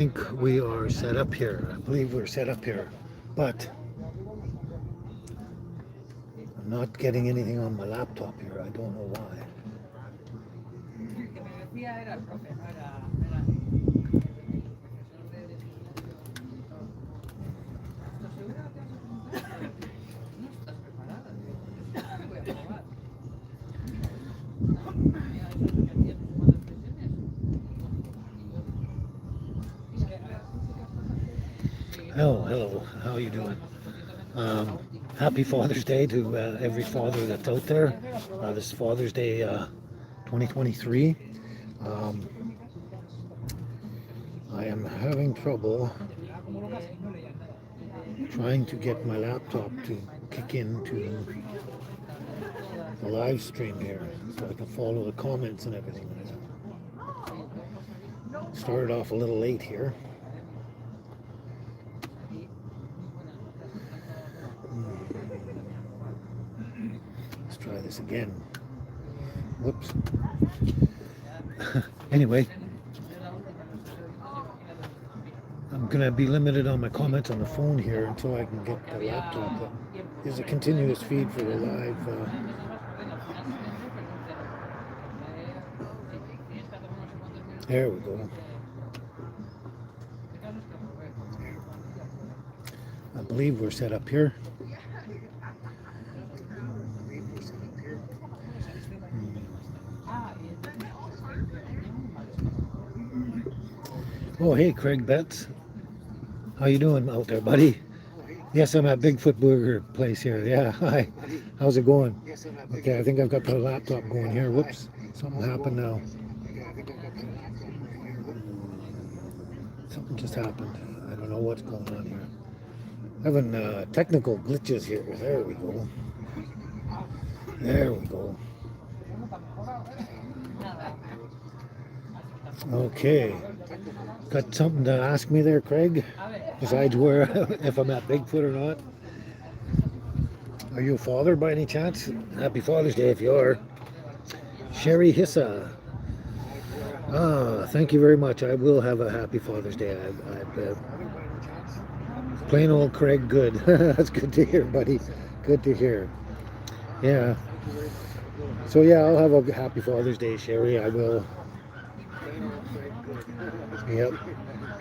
think we are set up here. I believe we're set up here, but I'm not getting anything on my laptop here. I don't know why. Hello. How are you doing? Um, Happy Father's Day to every father that's out there. This is Father's Day 2023. Um, I am having trouble trying to get my laptop to kick into the live stream here so I can follow the comments and everything. Started off a little late here. Let's try this again. Whoops. Anyway, I'm going to be limited on my comments on the phone here until I can get the laptop. That is a continuous feed for the live. There we go. I believe we're set up here. Oh, hey, Craig Betts. How you doing out there, buddy? Yes, I'm at Bigfoot Burger place here. Yeah, hi. How's it going? Okay, I think I've got the laptop going here. Whoops, something happened now. Something just happened. I don't know what's going on here. Having technical glitches here. There we go. There we go. Okay. Got something to ask me there, Craig? Besides where, if I'm at Bigfoot or not? Are you a father by any chance? Happy Father's Day if you are. Sherry Hissa. Thank you very much. I will have a happy Father's Day. Plain old Craig, good. That's good to hear, buddy. Good to hear. Yeah. So yeah, I'll have a happy Father's Day, Sherry. I will. Yep.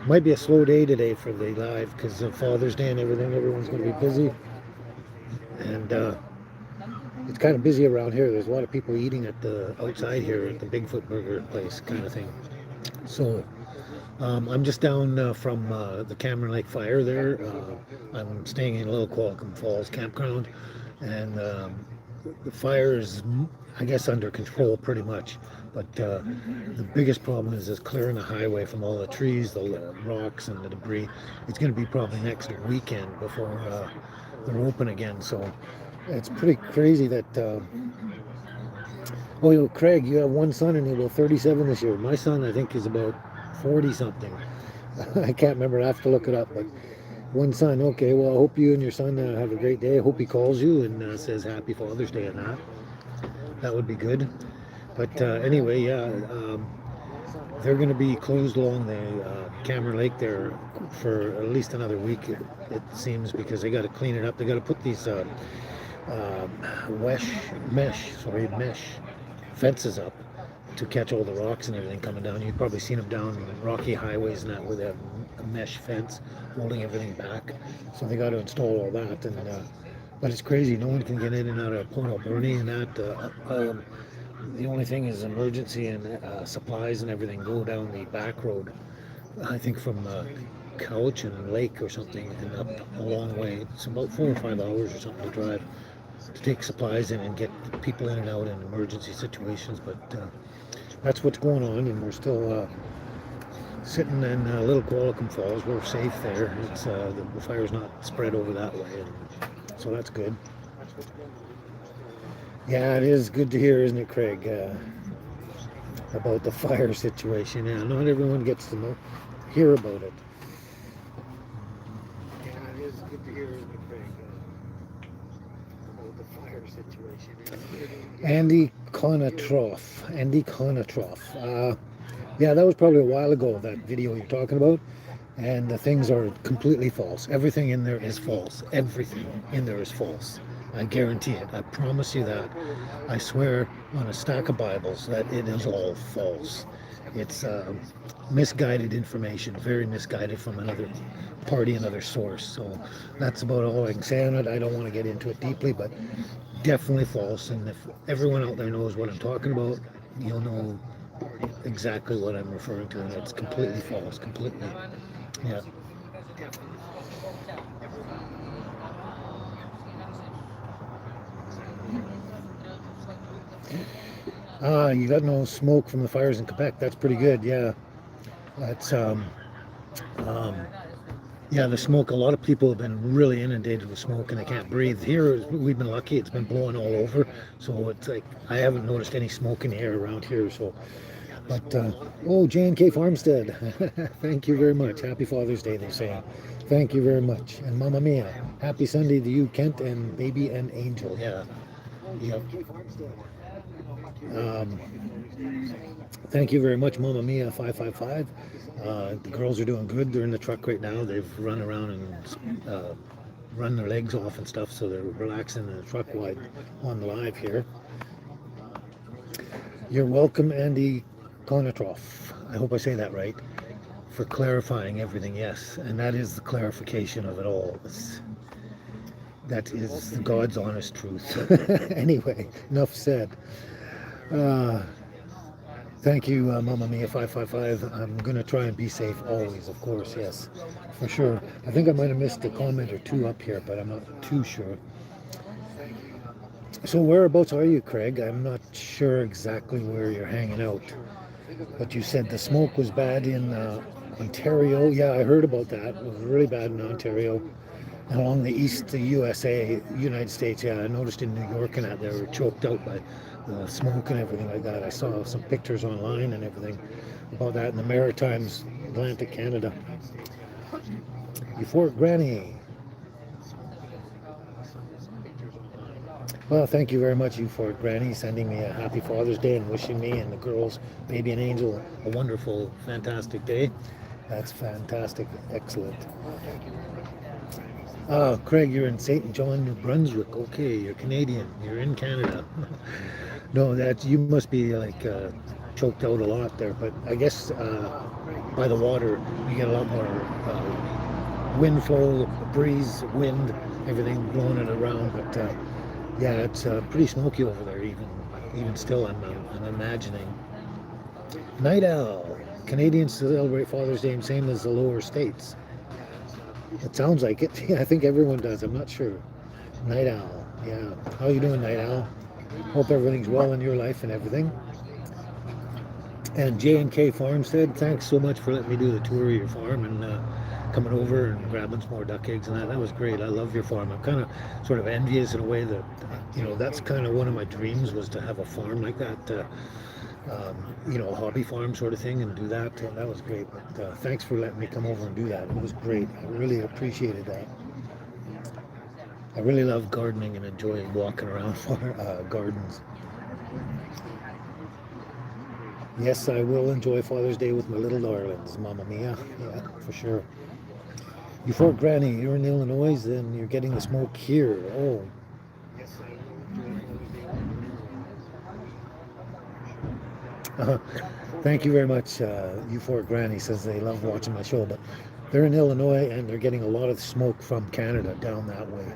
Might be a slow day today for the live because of Father's Day and everything. Everyone's going to be busy. And it's kind of busy around here. There's a lot of people eating at the outside here at the Bigfoot Burger place kind of thing. So I'm just down from the Cameron Lake Fire there. I'm staying in Little Qualicum Falls campground. And the fire is, I guess, under control pretty much. But the biggest problem is clearing the highway from all the trees, the rocks, and the debris. It's going to be probably next weekend before they're open again. So it's pretty crazy that. Oh, yo, Craig, you have one son and he'll be 37 this year. My son, I think, is about 40 something. I can't remember. I have to look it up. But one son. Okay, well, I hope you and your son have a great day. I hope he calls you and says Happy Father's Day and that. That would be good. But anyway, yeah, they're going to be closed along the Cameron Lake there for at least another week, it seems, because they got to clean it up. They got to put these mesh fences up to catch all the rocks and everything coming down. You've probably seen them down rocky highways and that where they have a mesh fence holding everything back. So they got to install all that. And but it's crazy. No one can get in and out of Port Alberni and that. The only thing is emergency and supplies and everything go down the back road. I think from Couch and Lake or something and up a long way. It's about 4 or 5 hours or something to drive to take supplies in and get people in and out in emergency situations. But that's what's going on, and we're still sitting in Little Qualicum Falls. We're safe there. It's the fire's not spread over that way, and so that's good. Yeah, it is good to hear, isn't it, Craig, about the fire situation. Yeah, not everyone gets to hear about it. Yeah, it is good to hear, isn't it, Craig, about the fire situation. Andy Conatroff. Yeah, that was probably a while ago, that video you're talking about. and the things are completely false. Everything in there is false. Everything in there is false. I guarantee it. I promise you that. I swear on a stack of Bibles that it is all false. It's misguided information, very misguided from another party, another source. So that's about all I can say on it. I don't want to get into it deeply, but definitely false. And if everyone out there knows what I'm talking about, you'll know exactly what I'm referring to, and it's completely false, completely. Yeah. Ah, you got no smoke from the fires in Quebec. That's pretty good. Yeah, that's um, yeah, the smoke. A lot of people have been really inundated with smoke and they can't breathe. Here, we've been lucky; it's been blowing all over, so it's like I haven't noticed any smoke in the air around here. So, but oh, J&K Farmstead, thank you very much. Happy Father's Day, they're saying. Thank you very much, and Mamma Mia, happy Sunday to you, Kent, and baby and Angel. Yeah, yep. Um, Thank you very much, Mamma Mia 555. The girls are doing good. They're in the truck right now. They've run around and run their legs off and stuff, so they're relaxing in the truck while on the live here. You're welcome, Andy Konatroff. I hope I say that right. For clarifying everything, yes. And that is the clarification of it all. That is God's honest truth. Anyway, enough said. Uh, Thank you, Mamma Mia 555. I'm going to try and be safe always, of course, yes, for sure. I think I might have missed a comment or two up here, but I'm not too sure. So whereabouts are you, Craig? I'm not sure exactly where you're hanging out. But you said the smoke was bad in Ontario. Yeah, I heard about that. It was really bad in Ontario. And along the east USA, United States, yeah, I noticed in New York and that they were choked out by the smoke and everything like that. I saw some pictures online and everything about that in the Maritimes, Atlantic Canada. Euphoric Granny. Well, thank you very much, Euphoric Granny, sending me a happy Father's Day and wishing me and the girls, baby and Angel, a wonderful, fantastic day. That's fantastic. Excellent. Craig, you're in St. John, New Brunswick. Okay, you're Canadian. You're in Canada. No, that you must be like choked out a lot there. But I guess by the water, you get a lot more wind flow, breeze, wind, everything blowing it around. But yeah, it's pretty smoky over there. Even still, I'm imagining. Night Owl. Canadians celebrate Father's Day same as the lower states. It sounds like it. Yeah, I think everyone does. I'm not sure. Night Owl. Yeah. How you doing, Night Owl? Hope everything's well in your life and everything. And J&K Farmstead, thanks so much for letting me do the tour of your farm and coming over and grabbing some more duck eggs and that. That was great. I love your farm. I'm kind of sort of envious in a way that, that's kind of one of my dreams was to have a farm like that. A hobby farm sort of thing and do that. That was great. But thanks for letting me come over and do that. It was great. I really appreciated that. I really love gardening and enjoying walking around gardens. Yes, I will enjoy Father's Day with my little darlings, Mamma Mia. Yeah, for sure. Before Granny, you're in Illinois, then you're getting the smoke here. Oh. Thank you very much. Euphoric Granny says they love watching my show, but they're in Illinois and they're getting a lot of smoke from Canada down that way.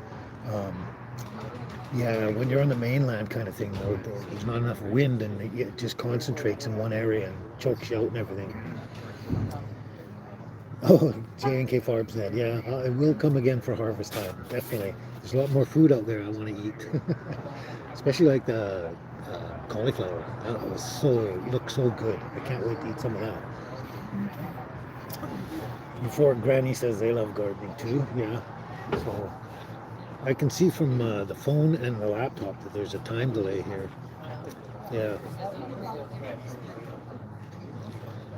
Yeah, when you're on the mainland kind of thing, though, there's not enough wind and it just concentrates in one area and chokes you out and everything. Oh, J&K Farmstead, yeah, it will come again for harvest time, definitely. There's a lot more food out there I want to eat, especially like the cauliflower. That looked so good. I can't wait to eat some of that. Before Granny says they love gardening too, yeah. So I can see from the phone and the laptop that there's a time delay here. Yeah.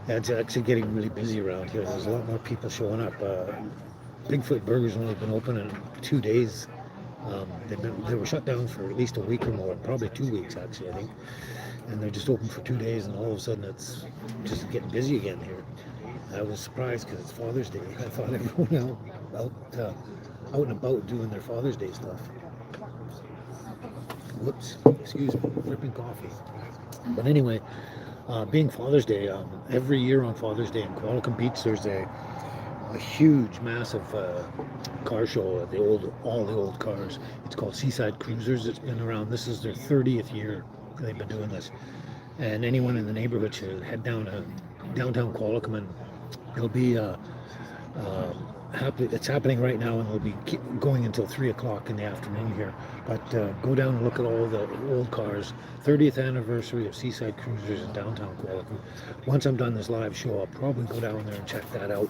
Yeah, it's actually getting really busy around here. There's a lot more people showing up. Bigfoot Burger's only been open in 2 days. They were shut down for at least a week or more, probably 2 weeks actually, I think. And they're just open for 2 days, and all of a sudden it's just getting busy again here. I was surprised because it's Father's Day. I thought everyone out and about doing their Father's Day stuff. Whoops, excuse me, dripping coffee. But anyway, being Father's Day, every year on Father's Day in Qualicum Beach, there's a huge, massive car show at all the old cars. It's called Seaside Cruisers. It's been around. This is their 30th year they've been doing this. And anyone in the neighborhood should head down to downtown Qualicum, and there'll be it's happening right now, and it'll be going until 3 o'clock in the afternoon here. But go down and look at all the old cars. 30th anniversary of Seaside Cruisers in downtown Qualicum. Once I'm done this live show, I'll probably go down there and check that out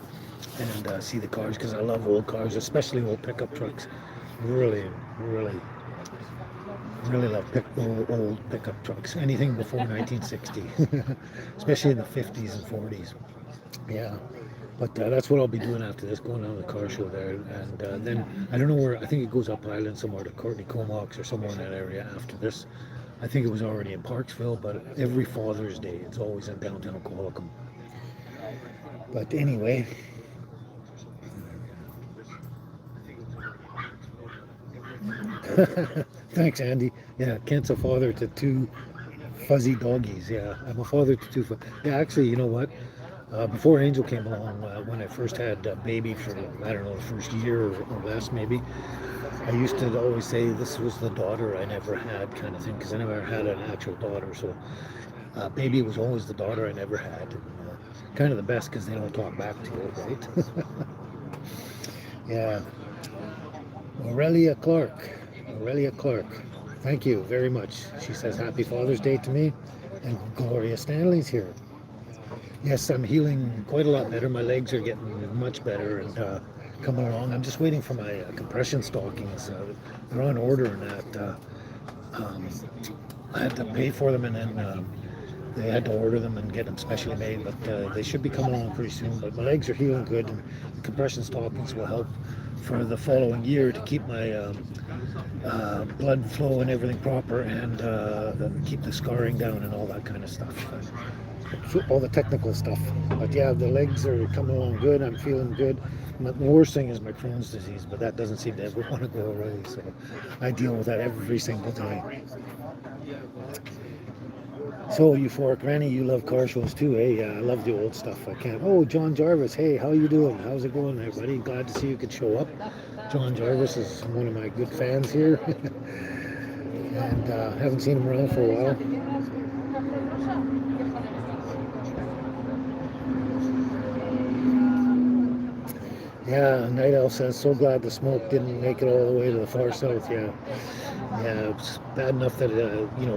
and see the cars, because I love old cars, especially old pickup trucks. Really, really, really love old pickup trucks. Anything before 1960, especially in the 50s and 40s. Yeah. But that's what I'll be doing after this, going down to the car show there. And then, I don't know where, I think it goes up island somewhere to Courtney Comox or somewhere in that area after this. I think it was already in Parksville, but every Father's Day, it's always in downtown Qualicum. But anyway, thanks, Andy. Yeah, Kent's a father to 2 fuzzy doggies. Yeah, I'm a father to 2. Yeah, actually, you know what? Before Angel came along, when I first had Baby for, I don't know, the first year or less maybe, I used to always say this was the daughter I never had, kind of thing, because I never had an actual daughter. So Baby was always the daughter I never had. And, kind of the best, because they don't talk back to you, right? Yeah. Aurelia Clark. Thank you very much. She says Happy Father's Day to me. And Gloria Stanley's here. Yes, I'm healing quite a lot better. My legs are getting much better and coming along. I'm just waiting for my compression stockings. They're on order, and that I had to pay for them, and then they had to order them and get them specially made. But they should be coming along pretty soon. But my legs are healing good, and the compression stockings will help for the following year to keep my blood flow and everything proper, and keep the scarring down and all that kind of stuff. All the technical stuff. But yeah, the legs are coming along good. I'm feeling good. The worst thing is my Crohn's disease, but that doesn't seem to ever want to go away. So I deal with that every single day. So Euphoric Granny, you love car shows too, eh? Yeah, I love the old stuff. I can't. Oh, John Jarvis. Hey, how you doing? How's it going, everybody? Glad to see you could show up. John Jarvis is one of my good fans here, and haven't seen him around for a while. Yeah, Night Owl says, so glad the smoke didn't make it all the way to the far south. Yeah, it's bad enough that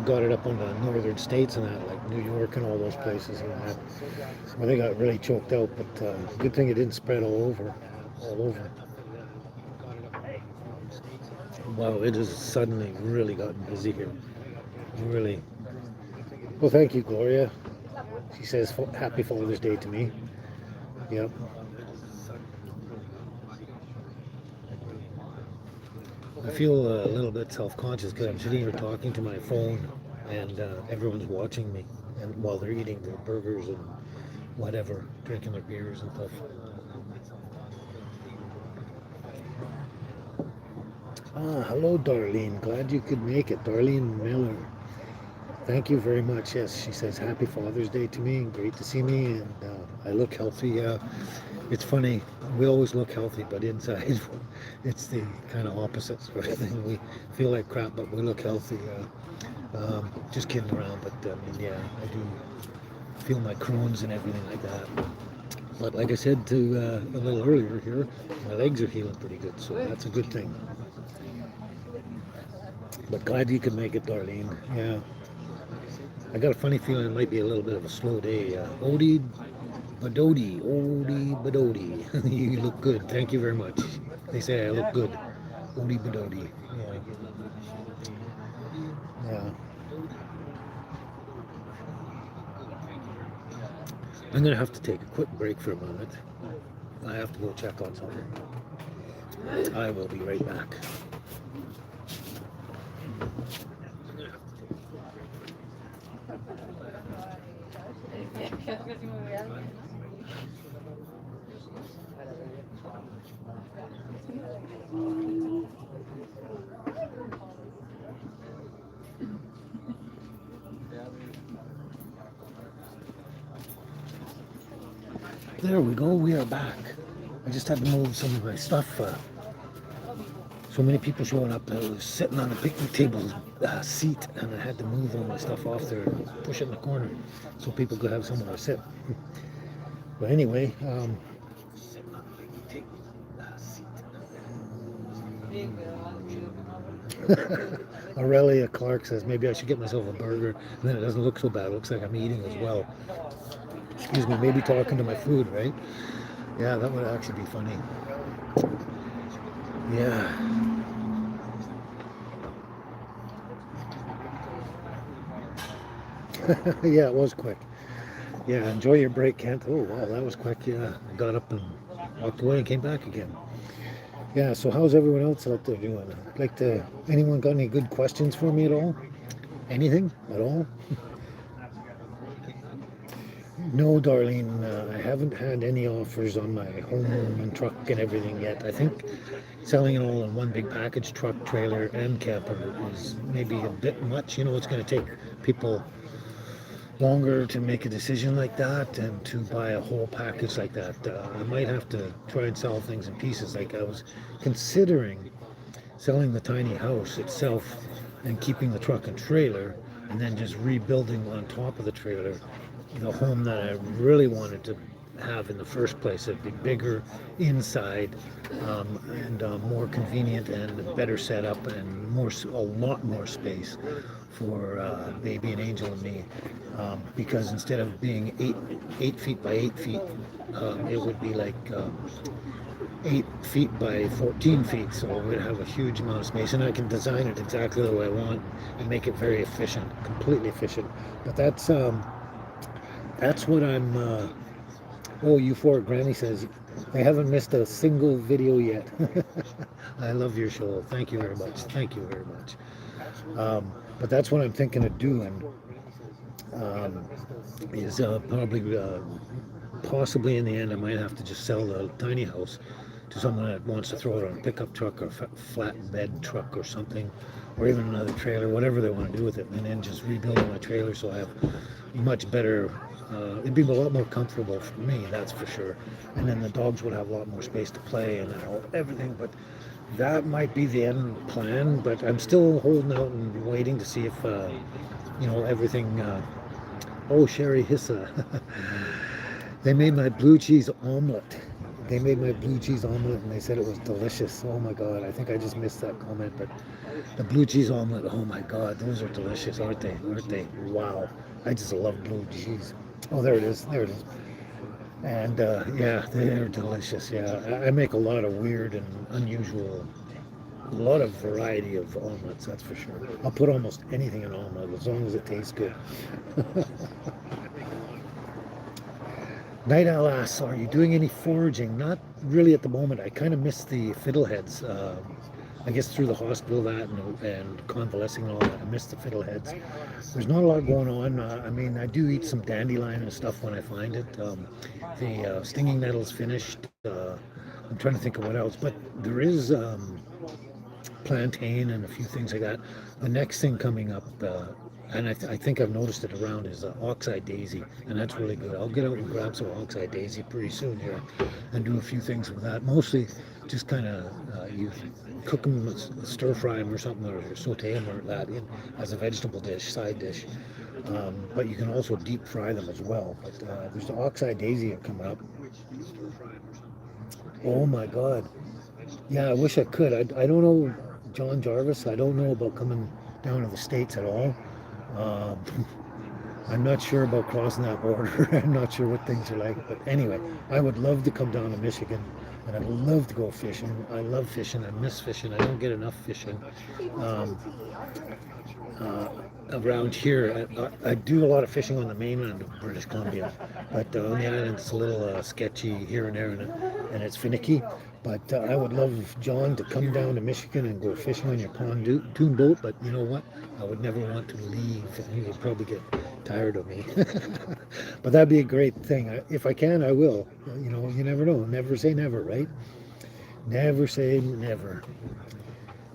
got it up on the northern states and that, like New York and all those places. Well, they got really choked out, but good thing it didn't spread all over. Wow, it has suddenly really gotten busy here. Really. Well, thank you, Gloria. She says, Happy Father's Day to me. Yep. I feel a little bit self-conscious because I'm sitting here talking to my phone, and everyone's watching me, and while they're eating their burgers and whatever, drinking their beers and stuff. Hello, Darlene. Glad you could make it. Darlene Miller. Thank you very much. Yes, she says Happy Father's Day to me. Great to see me, and I look healthy. It's funny, we always look healthy, but inside it's the kind of opposite sort of thing. We feel like crap, but we look healthy. Just kidding around, but yeah, I do feel my Crohn's and everything like that. But like I said to a little earlier here, my legs are healing pretty good, so that's a good thing. But glad you could make it, Darlene. Yeah. I got a funny feeling it might be a little bit of a slow day. Odie Badodi. You look good. Thank you very much. They say I look good. Odie Badodi. Yeah. I'm going to have to take a quick break for a moment. I have to go check on something. I will be right back. There we go. We are back. I just had to move some of my stuff. So many people showing up. I was sitting on a picnic table seat, and I had to move all my stuff off there and push it in the corner so people could have somewhere to sit. But anyway, Aurelia Clark says maybe I should get myself a burger, and then it doesn't look so bad. It looks like I'm eating as well. Excuse me, maybe talking to my food, right? Yeah, that would actually be funny. Yeah. Yeah, it was quick. Yeah, enjoy your break, Kent. Oh, wow, that was quick. Yeah, I got up and walked away and came back again. Yeah, so how's everyone else out there doing? Anyone got any good questions for me at all? Anything at all? No, Darlene, I haven't had any offers on my home and truck and everything yet. I think selling it all in one big package, truck, trailer, and camper, is maybe a bit much. It's going to take people longer to make a decision like that and to buy a whole package like that. I might have to try and sell things in pieces. Like I was considering selling the tiny house itself and keeping the truck and trailer, and then just rebuilding on top of the trailer the home that I really wanted to have in the first place. It'd be bigger inside, and more convenient and better setup, and a lot more space for baby and Angel and me, because instead of being 8 feet by 8 feet, it would be like 8 feet by 14 feet, so it would have a huge amount of space, and I can design it exactly the way I want and make it very efficient, completely efficient. But that's what I'm. Euphoric Granny says I haven't missed a single video yet. I love your show. Thank you very much. Thank you very much. But that's what I'm thinking of doing. Is probably possibly in the end I might have to just sell the tiny house to someone that wants to throw it on a pickup truck or flatbed truck or something, or even another trailer, whatever they want to do with it, and then just rebuild my trailer so I have much better. It'd be a lot more comfortable for me, that's for sure. And then the dogs would have a lot more space to play and everything. But that might be the end plan. But I'm still holding out and waiting to see if everything. Sherry Hissa. They made my blue cheese omelet. They made my blue cheese omelet and they said it was delicious. Oh my God, I think I just missed that comment, but the blue cheese omelet, oh my God, those are delicious, aren't they? Aren't they? Wow, I just love blue cheese. Oh, there it is, there it is. And yeah, they're delicious, yeah. I make a lot of weird and unusual, a lot of variety of omelets, that's for sure. I'll put almost anything in an omelet as long as it tastes good. Night Owl asks, are you doing any foraging? Not really at the moment. I kind of miss the fiddleheads. I guess through the hospital and convalescing and all that, I miss the fiddleheads. There's not a lot going on. I mean, I do eat some dandelion and stuff when I find it. The stinging nettle's finished. I'm trying to think of what else, but there is plantain and a few things like that. The next thing coming up, and I think I've noticed it around, is oxeye daisy, and that's really good. I'll get out and grab some oxeye daisy pretty soon here and do a few things with that. Mostly just kind of you cook them, stir fry them or something, or saute them or that in as a vegetable dish, side dish. But you can also deep fry them as well. But there's the oxeye daisy coming up. Oh my God. Yeah, I wish I could. I don't know, John Jarvis. I don't know about coming down to the States at all. I'm not sure about crossing that border. I'm not sure what things are like. But anyway, I would love to come down to Michigan, and I'd love to go fishing. I love fishing. I miss fishing. I don't get enough fishing around here. I do a lot of fishing on the mainland of British Columbia, but on the island it's a little sketchy here and there, and it's finicky. But I would love John to come down to Michigan and go fishing on your pontoon boat. But you know what? I would never want to leave. He would probably get tired of me. But that'd be a great thing. If I can, I will. You never know. Never say never, right? Never say never.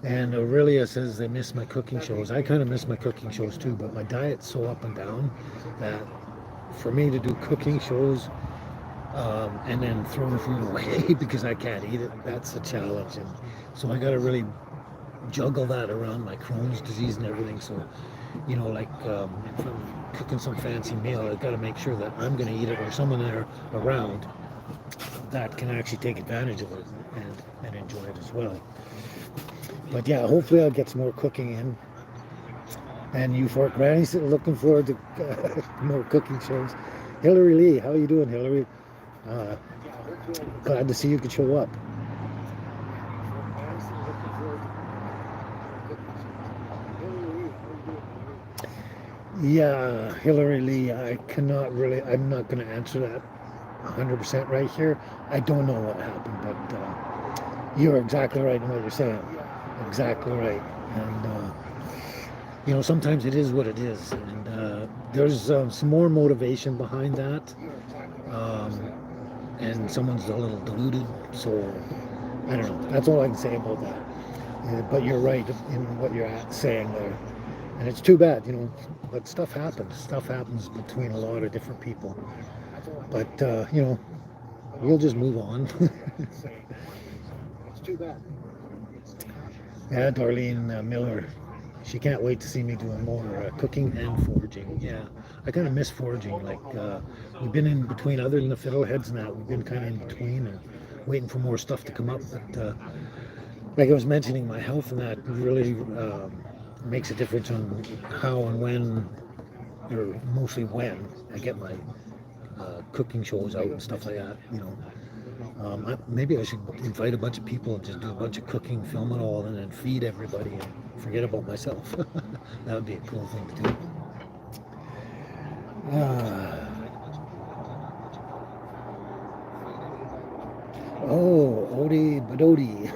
And Aurelia says they miss my cooking shows. I kind of miss my cooking shows too, but my diet's so up and down that for me to do cooking shows and then throw the food away because I can't eat it. That's the challenge. And so I got to really juggle that around my Crohn's disease and everything. So, like if I'm cooking some fancy meal, I've got to make sure that I'm going to eat it or someone there around that can actually take advantage of it and enjoy it as well. But yeah, hopefully I'll get some more cooking in. And you Fort Granny's looking forward to more cooking shows. Hillary Lee, how are you doing, Hillary? Uh, Glad to see you could show up. Yeah, Hillary Lee, I'm not going to answer that 100% right here. I don't know what happened, but you're exactly right in what you're saying. Exactly right. And, sometimes it is what it is. And there's some more motivation behind that. And someone's a little deluded. So, I don't know. That's all I can say about that. But you're right in what you're saying there. And it's too bad, but stuff happens. Stuff happens between a lot of different people. But, we'll just move on. It's too bad. Yeah, Darlene Miller. She can't wait to see me doing more cooking and foraging. Yeah, I kind of miss foraging. Like, we've been in between, other than the fiddleheads and that, we've been kind of in between and waiting for more stuff to come up. But, like I was mentioning, my health and that really makes a difference on how and when, or mostly when, I get my cooking shows out and stuff like that. Maybe I should invite a bunch of people and just do a bunch of cooking, film it all, and then feed everybody and forget about myself. That would be a cool thing to do. Oh, Odie Badodi.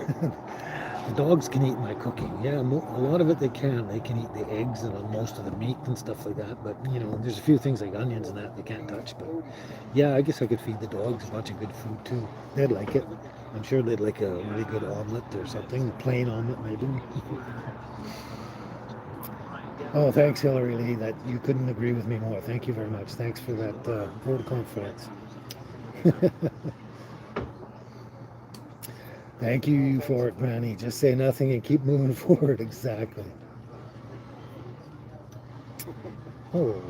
The dogs can eat my cooking. Yeah, a lot of it they can. They can eat the eggs and most of the meat and stuff like that. But, there's a few things like onions and that they can't touch. But, yeah, I guess I could feed the dogs a bunch of good food, too. They'd like it. I'm sure they'd like a really good omelet or something. Plain omelet, maybe. Oh, thanks, Hillary Lee. That you couldn't agree with me more. Thank you very much. Thanks for that vote of confidence. Thank you for it, Granny. Just say nothing and keep moving forward. Exactly. Oh.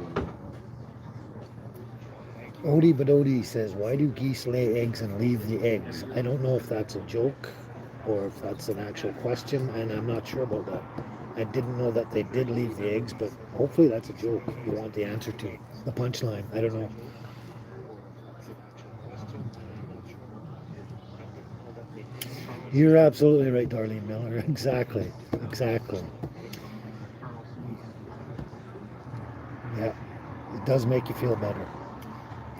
Odie Badodi says, why do geese lay eggs and leave the eggs? I don't know if that's a joke or if that's an actual question, and I'm not sure about that. I didn't know that they did leave the eggs, but hopefully that's a joke you want the answer to. The punchline. I don't know. You're absolutely right, Darlene Miller. Exactly. Yeah, it does make you feel better.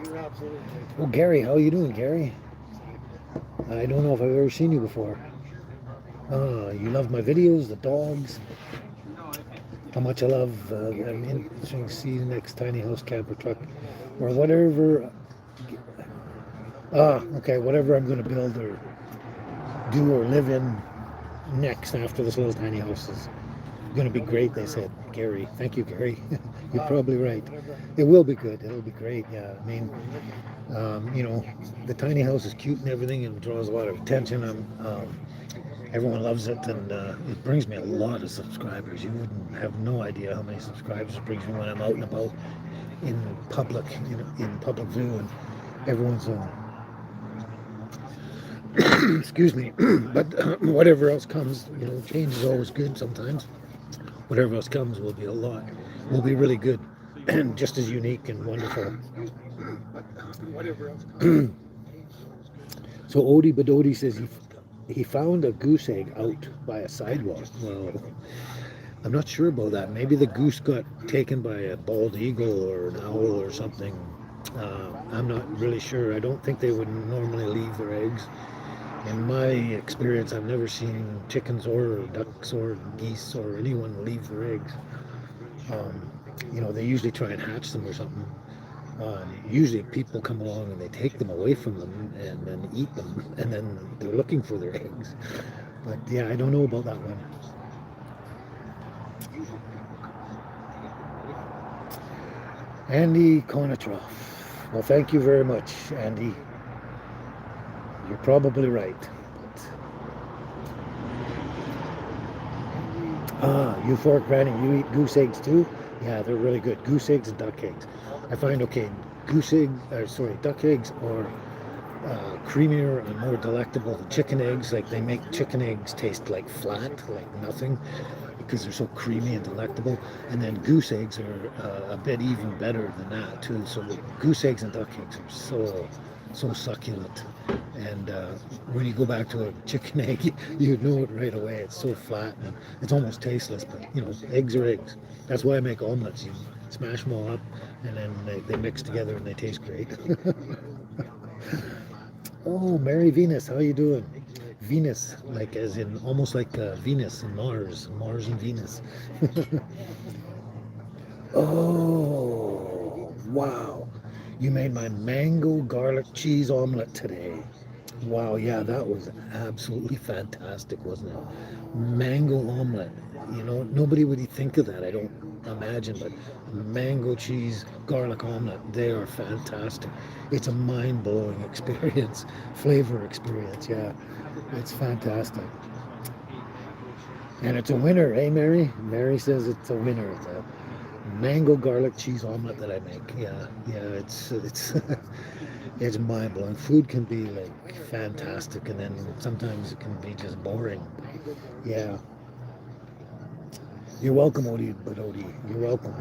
You're absolutely right. Oh, Gary, how are you doing, Gary? I don't know if I've ever seen you before. You love my videos, the dogs. How much I love. I'm interested to see the next tiny house camper truck or whatever. Okay, whatever I'm going to build or do or live in next after this little tiny house is going to be great, they said. Gary, thank you, Gary. You're probably right. It will be good. It'll be great. Yeah, I mean, the tiny house is cute and everything and draws a lot of attention. Everyone loves it, and it brings me a lot of subscribers. You wouldn't have no idea how many subscribers it brings me when I'm out and about in public, in public view, and everyone's excuse me, but whatever else comes, change is always good sometimes. Whatever else comes will be really good, and just as unique and wonderful. So Odie Badodi says he found a goose egg out by a sidewalk. Well, I'm not sure about that. Maybe the goose got taken by a bald eagle or an owl or something. I'm not really sure. I don't think they would normally leave their eggs. In my experience, I've never seen chickens or ducks or geese or anyone leave their eggs. They usually try and hatch them or something. Usually people come along and they take them away from them and then eat them, and then they're looking for their eggs. But yeah, I don't know about that one. Andy Konatroff. Well, thank you very much, Andy. You're probably right. But, euphoric granny, you eat goose eggs too? Yeah, they're really good. Goose eggs and duck eggs. I find okay, duck eggs are creamier and more delectable than chicken eggs. Like they make chicken eggs taste like flat, like nothing, because they're so creamy and delectable. And then goose eggs are a bit even better than that too. So the goose eggs and duck eggs are so succulent. And when you go back to a chicken egg, you know it right away. It's so flat and it's almost tasteless. But you know, eggs are eggs. That's why I make omelets. You smash them all up, and then they mix together and they taste great. Oh, Mary Venus, how you doing? Venus, like as in almost like Venus and Mars and Venus. Oh, wow. You made my mango garlic cheese omelet today. Wow, yeah, that was absolutely fantastic, wasn't it? Mango omelet. You know, nobody would think of that, I don't imagine, but mango cheese garlic omelet, they are fantastic. It's a mind-blowing experience, flavor experience, yeah. It's fantastic. And it's a winner, hey Mary? Mary says it's a winner. It's a mango garlic cheese omelet that I make. Yeah, it's it's mind blowing. Food can be like fantastic, and then sometimes it can be just boring. Yeah, you're welcome, Odie. But Odie, you're welcome.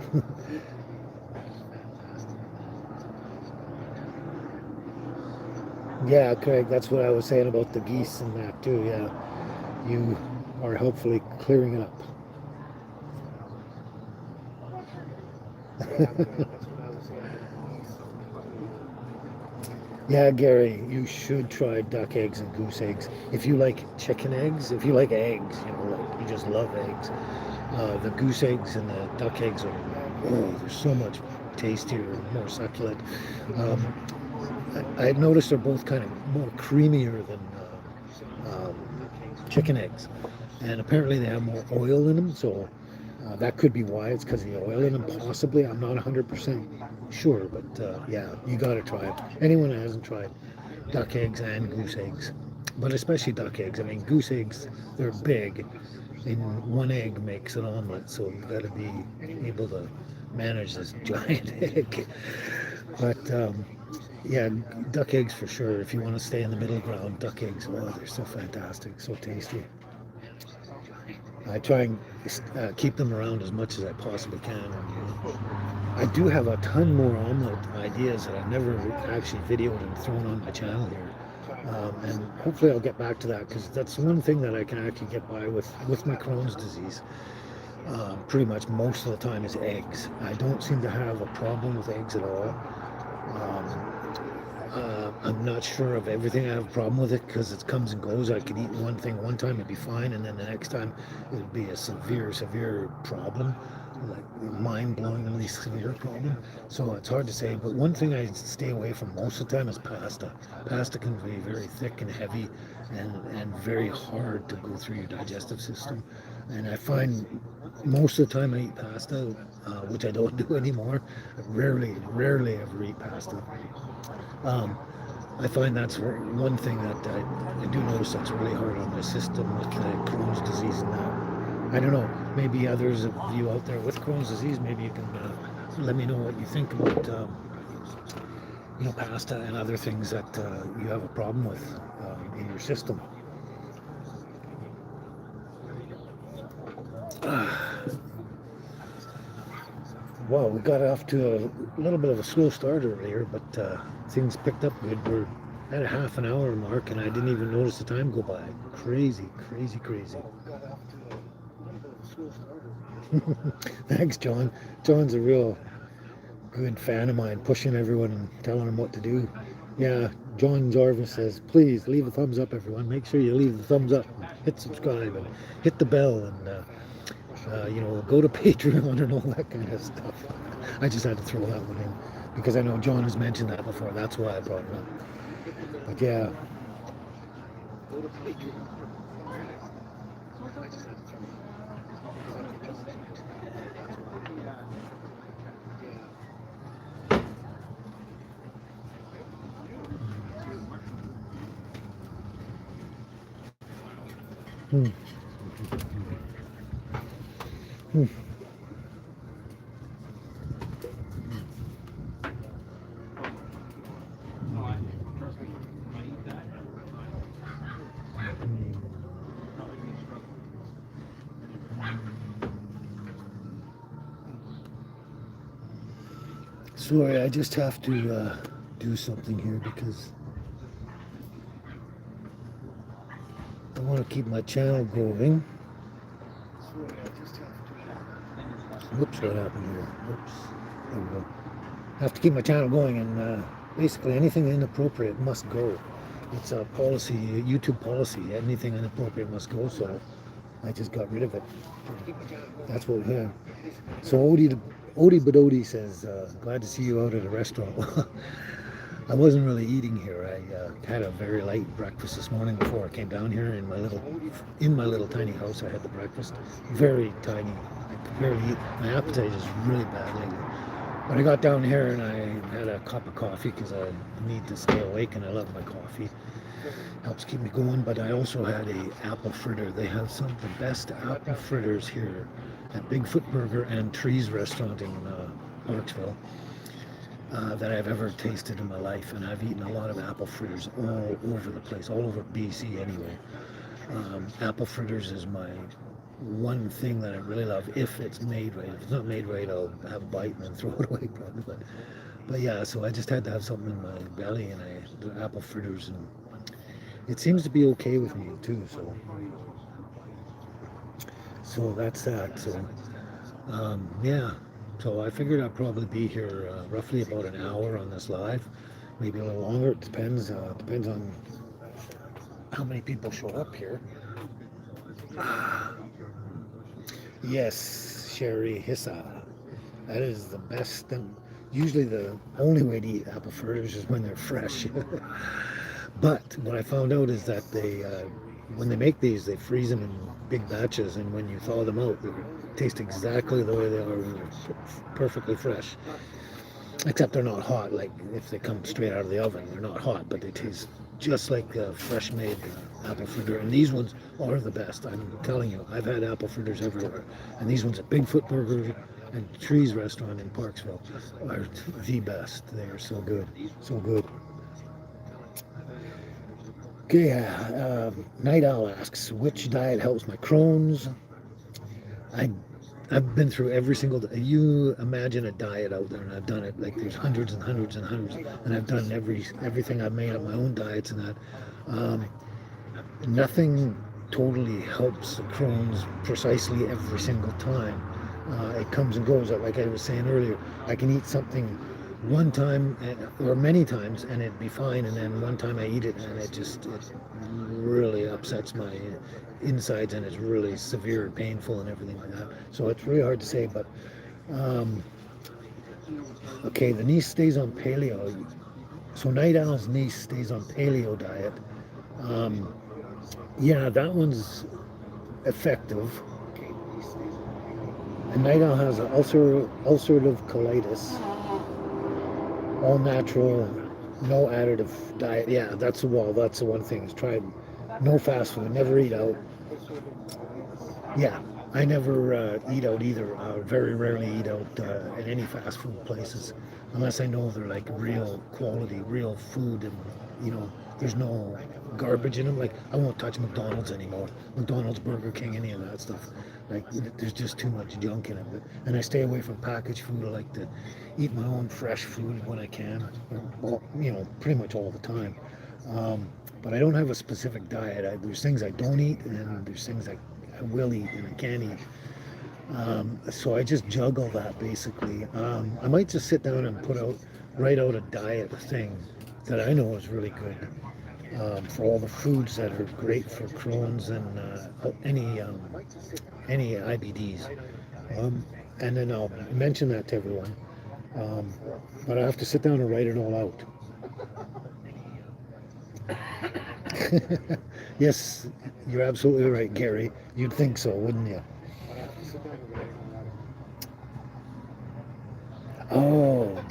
Yeah, Craig, that's what I was saying about the geese and that too. Yeah, you are helpfully clearing it up. Yeah, Gary, you should try duck eggs and goose eggs. If you like chicken eggs, if you like eggs, you know, like you just love eggs, the goose eggs and the duck eggs are, oh, they're so much tastier and more succulent. I noticed they're both kind of more creamier than chicken eggs. And apparently they have more oil in them, so that could be why. It's because of the oil in them, possibly. I'm not 100% sure, but yeah, you got to try it. Anyone that hasn't tried duck eggs and goose eggs, but especially duck eggs. I mean, goose eggs, they're big, and one egg makes an omelet, so you've got to be able to manage this giant egg. But yeah, duck eggs for sure. If you want to stay in the middle ground, duck eggs, oh, they're so fantastic, so tasty. I try and keep them around as much as I possibly can. I do have a ton more omelet ideas that I've never actually videoed and thrown on my channel here. And hopefully I'll get back to that because that's one thing that I can actually get by with my Crohn's disease. Pretty much most of the time is eggs. I don't seem to have a problem with eggs at all. I'm not sure of everything. I have a problem with it because it comes and goes. I could eat one thing one time, it'd be fine, and then the next time it would be a severe problem, like mind-blowingly severe problem. So it's hard to say. But one thing I stay away from most of the time is pasta. Pasta can be very thick and heavy, and very hard to go through your digestive system. And I find most of the time I eat pasta, which I don't do anymore. I rarely ever eat pasta. Um, I find that's one thing that I do notice that's really hard on my system with the Crohn's disease and that. I don't know, maybe others of you out there with Crohn's disease, maybe you can let me know what you think about pasta and other things that you have a problem with in your system. Well, we got off to a little bit of a slow start earlier, but things picked up good. We're at a half an hour mark, and I didn't even notice the time go by. Crazy, crazy, crazy. Thanks, John. John's a real good fan of mine, pushing everyone and telling them what to do. Yeah, John Jarvis says, please leave a thumbs up, everyone. Make sure you leave the thumbs up, and hit subscribe, and hit the bell, and go to Patreon and all that kind of stuff. I just had to throw that one in because I know John has mentioned that before. That's why I brought it up. But yeah. Hmm. Hmm. Sorry, I just have to do something here because I want to keep my channel going. Whoops, what happened here? Whoops. There we go. I have to keep my channel going, and basically anything inappropriate must go. It's a policy, a YouTube policy. Anything inappropriate must go, so I just got rid of it. That's what, yeah. So Odie Badodi says, glad to see you out at a restaurant. I wasn't really eating here. I had a very light breakfast this morning before I came down here in my little tiny house. I had the breakfast, very tiny. I could barely eat. My appetite is really bad lately. But I got down here and I had a cup of coffee because I need to stay awake and I love my coffee. Helps keep me going. But I also had a apple fritter. They have some of the best apple fritters here at Bigfoot Burger and Trees Restaurant in Parksville that I've ever tasted in my life. And I've eaten a lot of apple fritters all over the place, all over BC anyway. Apple fritters is my one thing that I really love if it's made right. If it's not made right, I'll have a bite and then throw it away probably. But yeah, so I just had to have something in my belly, and the apple fritters, and it seems to be okay with me too. So that's that. So yeah. So I figured I'd probably be here roughly about an hour on this live, maybe a little longer. It depends. Depends on how many people show up here. Yes, Sherry Hissa. That is the best. And usually the only way to eat apple fritters is when they're fresh. But what I found out is that when they make these, they freeze them in big batches, and when you thaw them out, they taste exactly the way they are when they're perfectly fresh. Except they're not hot. Like if they come straight out of the oven, they're not hot, but they taste just like a fresh made apple fritter. And these ones are the best. I'm telling you, I've had apple fritters everywhere, and these ones at Bigfoot Burger and Trees Restaurant in Parksville are the best. They are so good, so good. Okay, Night Owl asks, which diet helps my Crohn's? I I've been through every single. You imagine a diet out there, and I've done it. Like there's hundreds and hundreds and hundreds, and I've done everything. I've made up my own diets and that. Um, Nothing totally helps the Crohn's precisely every single time. It comes and goes. Like I was saying earlier, I can eat something one time or many times and it'd be fine, and then one time I eat it and it really upsets my insides and it's really severe and painful and everything like that. So it's really hard to say, but okay, the niece stays on paleo. So Night Owl's niece stays on paleo diet. Yeah, that one's effective. And Night Owl has an ulcerative colitis, all natural, no additive diet. Yeah, that's the one thing. Is try no fast food, never eat out. Yeah, I never eat out either. I very rarely eat out at any fast food places, unless I know they're like real quality, real food, and there's no garbage in them. Like I won't touch McDonald's anymore. McDonald's, Burger King, any of that stuff. Like there's just too much junk in it. And I stay away from packaged food. I like to eat my own fresh food when I can. Well, pretty much all the time. But I don't have a specific diet. There's things I don't eat, and there's things I will eat and I can eat. So I just juggle that basically. I might just sit down and write out a diet thing that I know is really good for all the foods that are great for Crohn's and any IBDs. And then I'll mention that to everyone. But I have to sit down and write it all out. Yes, you're absolutely right, Gary. You'd think so, wouldn't you? Oh,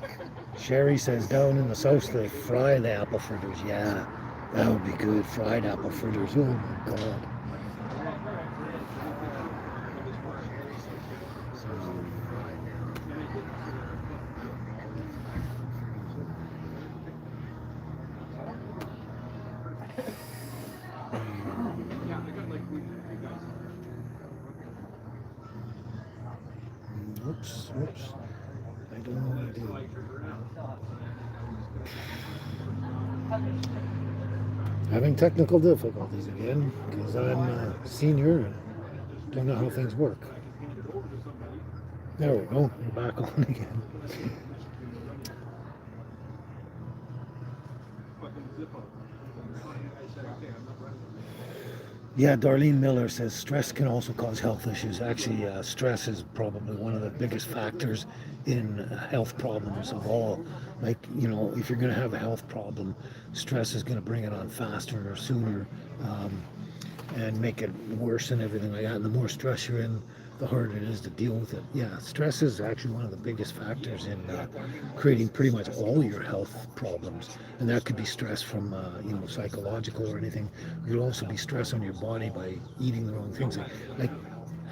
Sherry says down in the south they fry the apple fritters. Yeah, that would be good. Fried apple fritters. Oh my God. Oops, oops. I don't know what to do. Having technical difficulties again because I'm a senior and don't know how things work. There we go. We're back on again. Yeah, Darlene Miller says stress can also cause health issues. Actually, stress is probably one of the biggest factors in health problems of all. Like, you know, if you're going to have a health problem, stress is going to bring it on faster or sooner, um, and make it worse and everything like that. And the more stress you're in, the harder it is to deal with it. Yeah, stress is actually one of the biggest factors in creating pretty much all your health problems. And that could be stress from, you know, psychological or anything. It could also be stress on your body by eating the wrong things. Like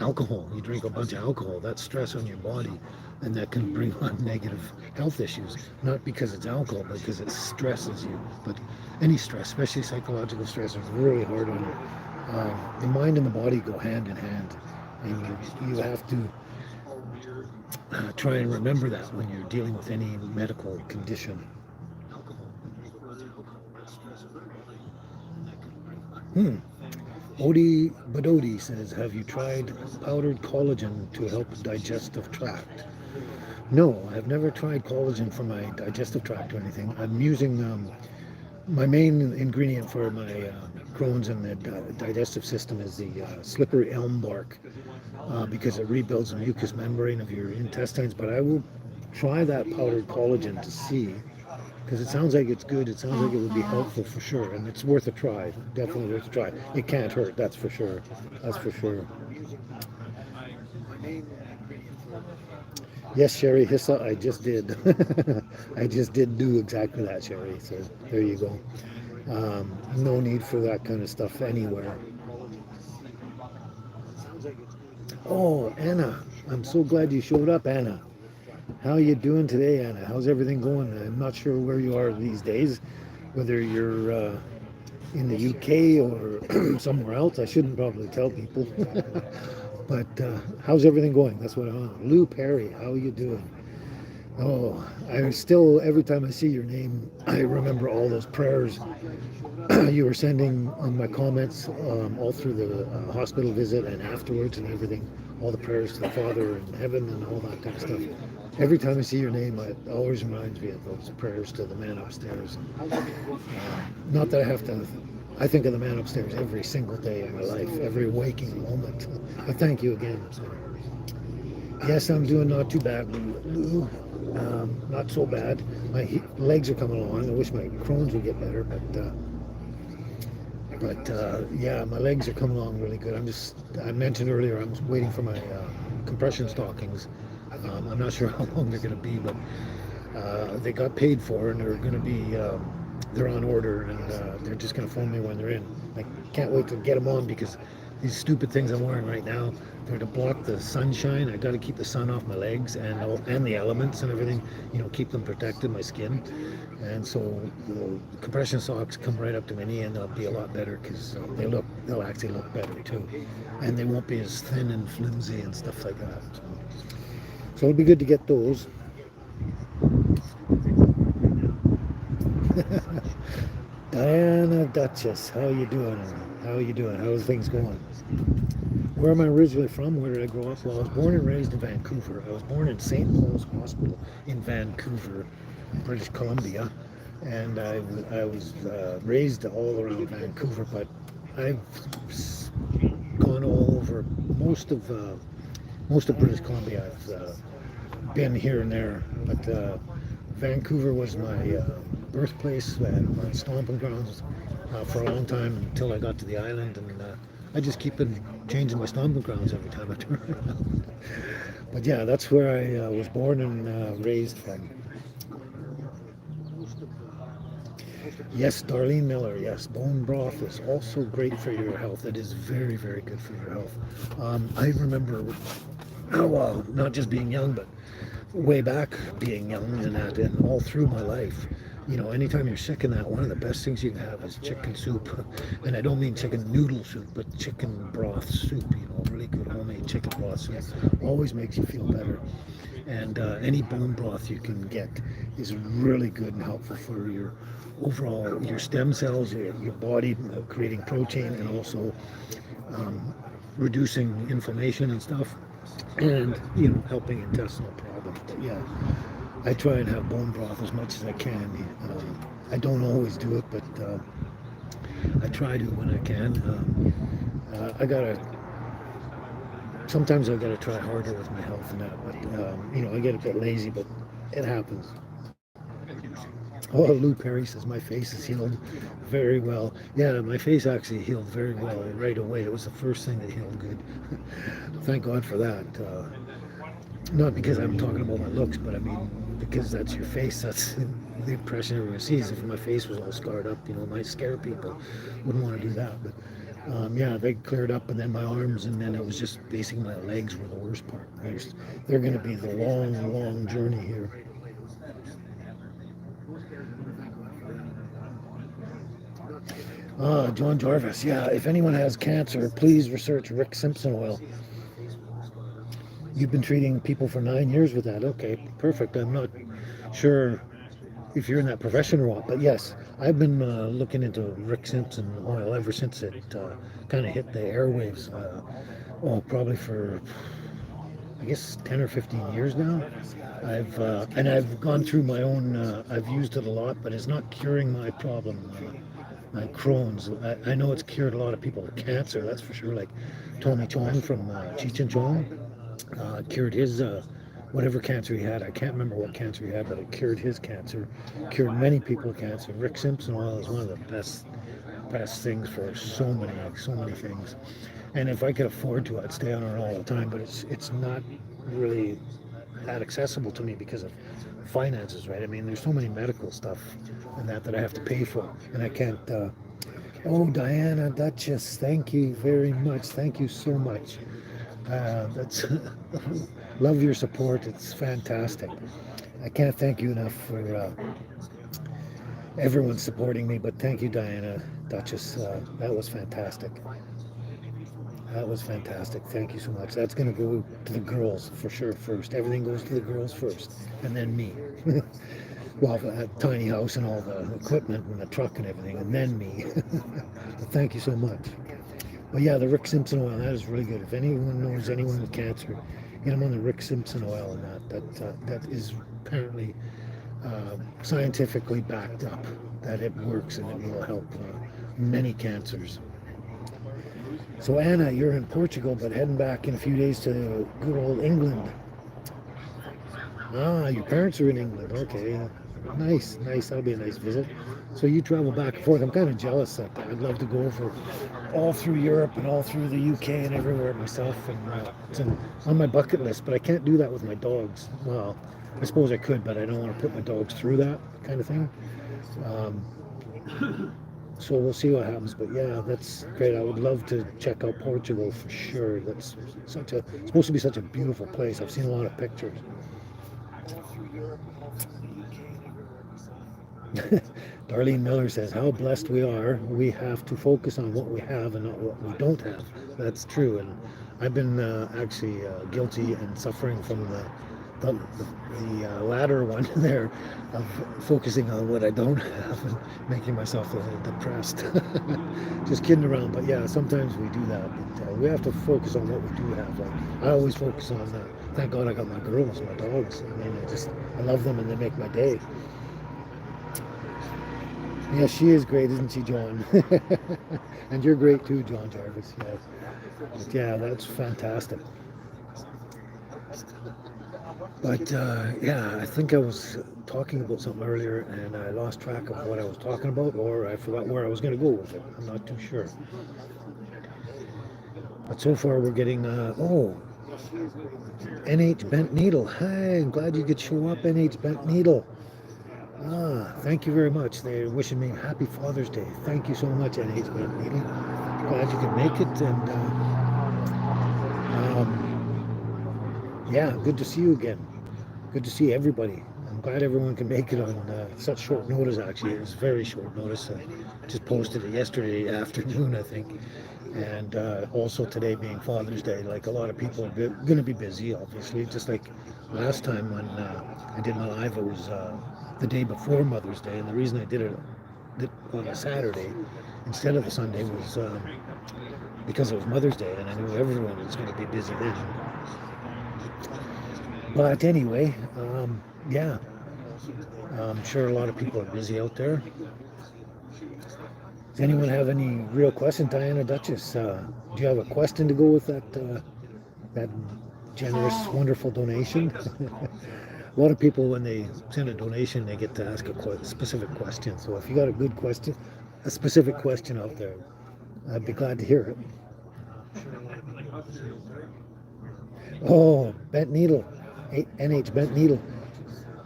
alcohol, you drink a bunch of alcohol, that's stress on your body. And that can bring on negative health issues, not because it's alcohol, but because it stresses you. But any stress, especially psychological stress, is really hard on you. The mind and the body go hand in hand, and you have to try and remember that when you're dealing with any medical condition. Hmm. Odie Badodi says, have you tried powdered collagen to help digestive tract? No, I've never tried collagen for my digestive tract or anything. I'm using my main ingredient for my Crohn's and the digestive system is the slippery elm bark, because it rebuilds the mucous membrane of your intestines. But I will try that powdered collagen to see, because it sounds like it's good. It sounds like it would be helpful for sure, and it's worth a try. Definitely worth a try. It can't hurt, that's for sure. That's for sure. Yes, Sherry Hissa, I just did. I just did do exactly that, Sherry. So there you go. No need for that kind of stuff anywhere. Oh, Anna, I'm so glad you showed up, Anna. How you doing today, Anna? How's everything going? I'm not sure where you are these days, whether you're in the UK or somewhere else. I shouldn't probably tell people. But how's everything going? That's what I want. Lou Perry, how you doing? Oh, I still, every time I see your name, I remember all those prayers you were sending on my comments, all through the hospital visit and afterwards and everything. All the prayers to the Father in heaven and all that kind of stuff. Every time I see your name, it always reminds me of those prayers to the man upstairs. Not that I have to, I think of the man upstairs every single day of my life, every waking moment. But thank you again. So, yes, I'm doing not too bad, Lou. Not so bad. My legs are coming along. I wish my Crohn's would get better, but yeah, my legs are coming along really good. I mentioned earlier, I'm waiting for my compression stockings. I'm not sure how long they're going to be, but they got paid for and they're going to be, they're on order, and they're just going to phone me when they're in. I can't wait to get them on, because these stupid things I'm wearing right now, they're to block the sunshine. I got to keep the sun off my legs and the elements and everything, you know, keep them protected, my skin. And so the compression socks come right up to my knee, and they'll be a lot better, because they'll actually look better too, and they won't be as thin and flimsy and stuff like that. So it'll be good to get those. Diana Duchess, how you doing? How you doing? How's things going? Where am I originally from? Where did I grow up? Well, I was born and raised in Vancouver. I was born in St. Paul's Hospital in Vancouver, British Columbia, and I was raised all around Vancouver. But I've gone all over most of British Columbia. I've been here and there, but Vancouver was my birthplace and my stomping grounds for a long time, until I got to the island, and I just keep changing my stomping grounds every time I turn around. But yeah, that's where I was born and raised from. Yes, Darlene Miller, yes, bone broth is also great for your health. It is very, very good for your health. I remember, not just being young, but way back being young, and all through my life, You know, anytime you're sick in that, one of the best things you can have is chicken soup. And I don't mean chicken noodle soup, but chicken broth soup, you know, really good homemade chicken broth soup. Always makes you feel better. And any bone broth you can get is really good and helpful for your overall, your stem cells, your body creating protein, and also um, reducing inflammation and stuff, and you know, helping intestinal problems. But yeah, I try and have bone broth as much as I can. I don't always do it, but I try to when I can. I gotta. Sometimes I gotta try harder with my health and that, but you know, I get a bit lazy, but it happens. Oh, Lou Perry says my face is healed very well. Yeah, my face actually healed very well right away. It was the first thing that healed good. Thank God for that. Not because I'm talking about my looks, but I mean because that's your face. That's the impression everyone sees. If my face was all scarred up, you know, it might scare people. Wouldn't want to do that. But yeah, they cleared up, and then my arms, and then it was just basically my legs were the worst part. They're going to be the long, long journey here. John Jarvis. Yeah, if anyone has cancer, please research Rick Simpson oil. You've been treating people for 9 years with that. Okay, perfect. I'm not sure if you're in that profession or what, but yes, I've been looking into Rick Simpson oil ever since it kind of hit the airwaves. Probably for I guess 10 or 15 years now. I've gone through my own. I've used it a lot, but it's not curing my problem. My Crohn's. I know it's cured a lot of people with cancer. That's for sure. Like Tony Chong from Cheech and Chong cured his whatever cancer he had. I can't remember what cancer he had, but it cured his cancer. Cured many people with cancer. Rick Simpson oil is one of the best things for so many things. And if I could afford to, I'd stay on it all the time. But it's not really that accessible to me because of finances, right? I mean, there's so many medical stuff and that I have to pay for, and I can't. Oh, Diana Duchess, thank you very much. Thank you so much. That's love your support. It's fantastic. I can't thank you enough for everyone supporting me. But thank you, Diana Duchess. That was fantastic. That was fantastic. Thank you so much. That's going to go to the girls for sure first. Everything goes to the girls first, and then me. Well, that tiny house and all the equipment and the truck and everything, and then me. But thank you so much. But yeah, the Rick Simpson oil, that is really good. If anyone knows anyone with cancer, get them on the Rick Simpson oil, and that is apparently scientifically backed up that it works and it will help many cancers. So Anna, you're in Portugal, but heading back in a few days to good old England. Ah, your parents are in England. Okay, nice, nice. That'll be a nice visit. So you travel back and forth. I'm kind of jealous that I'd love to go over all through Europe and all through the UK and everywhere myself. And it's on my bucket list, but I can't do that with my dogs. Well, I suppose I could, but I don't want to put my dogs through that kind of thing. So we'll see what happens. But yeah, that's great. I would love to check out Portugal for sure. That's supposed to be such a beautiful place. I've seen a lot of pictures. Darlene Miller says, how blessed we are. We have to focus on what we have and not what we don't have. That's true. And I've been actually guilty and suffering from the latter one there of focusing on what I don't have and making myself a little depressed. Just kidding around. But yeah, sometimes we do that. But we have to focus on what we do have. Like, I always focus on thank God I got my girls, my dogs. I mean, I love them and they make my day. Yeah, she is great, isn't she, John? And you're great too, John Jarvis. Yeah, but yeah, that's fantastic. But yeah, I think I was talking about something earlier and I lost track of what I was talking about, or I forgot where I was going to go with it. I'm not too sure. But so far we're getting, NH Bent Needle. Hi, I'm glad you could show up, NH Bent Needle. Thank you very much. They're wishing me happy Father's Day. Thank you so much, NH Bent Needle. Glad you could make it, and yeah, good to see you again. Good to see everybody. And glad everyone can make it on such short notice. Actually, it was very short notice. I just posted it yesterday afternoon, I think. And also today being Father's Day, like a lot of people are going to be busy, obviously. Just like last time when I did my live, it was the day before Mother's Day, and the reason I did it on a Saturday instead of the Sunday was because it was Mother's Day, and I knew everyone was going to be busy then. But anyway, yeah, I'm sure a lot of people are busy out there. Does anyone have any real question? Diana Duchess, do you have a question to go with that generous, wonderful donation? A lot of people, when they send a donation, they get to ask a specific question. So if you got a good question, a specific question out there, I'd be glad to hear it. Oh, Bent Needle, NH Bent Needle.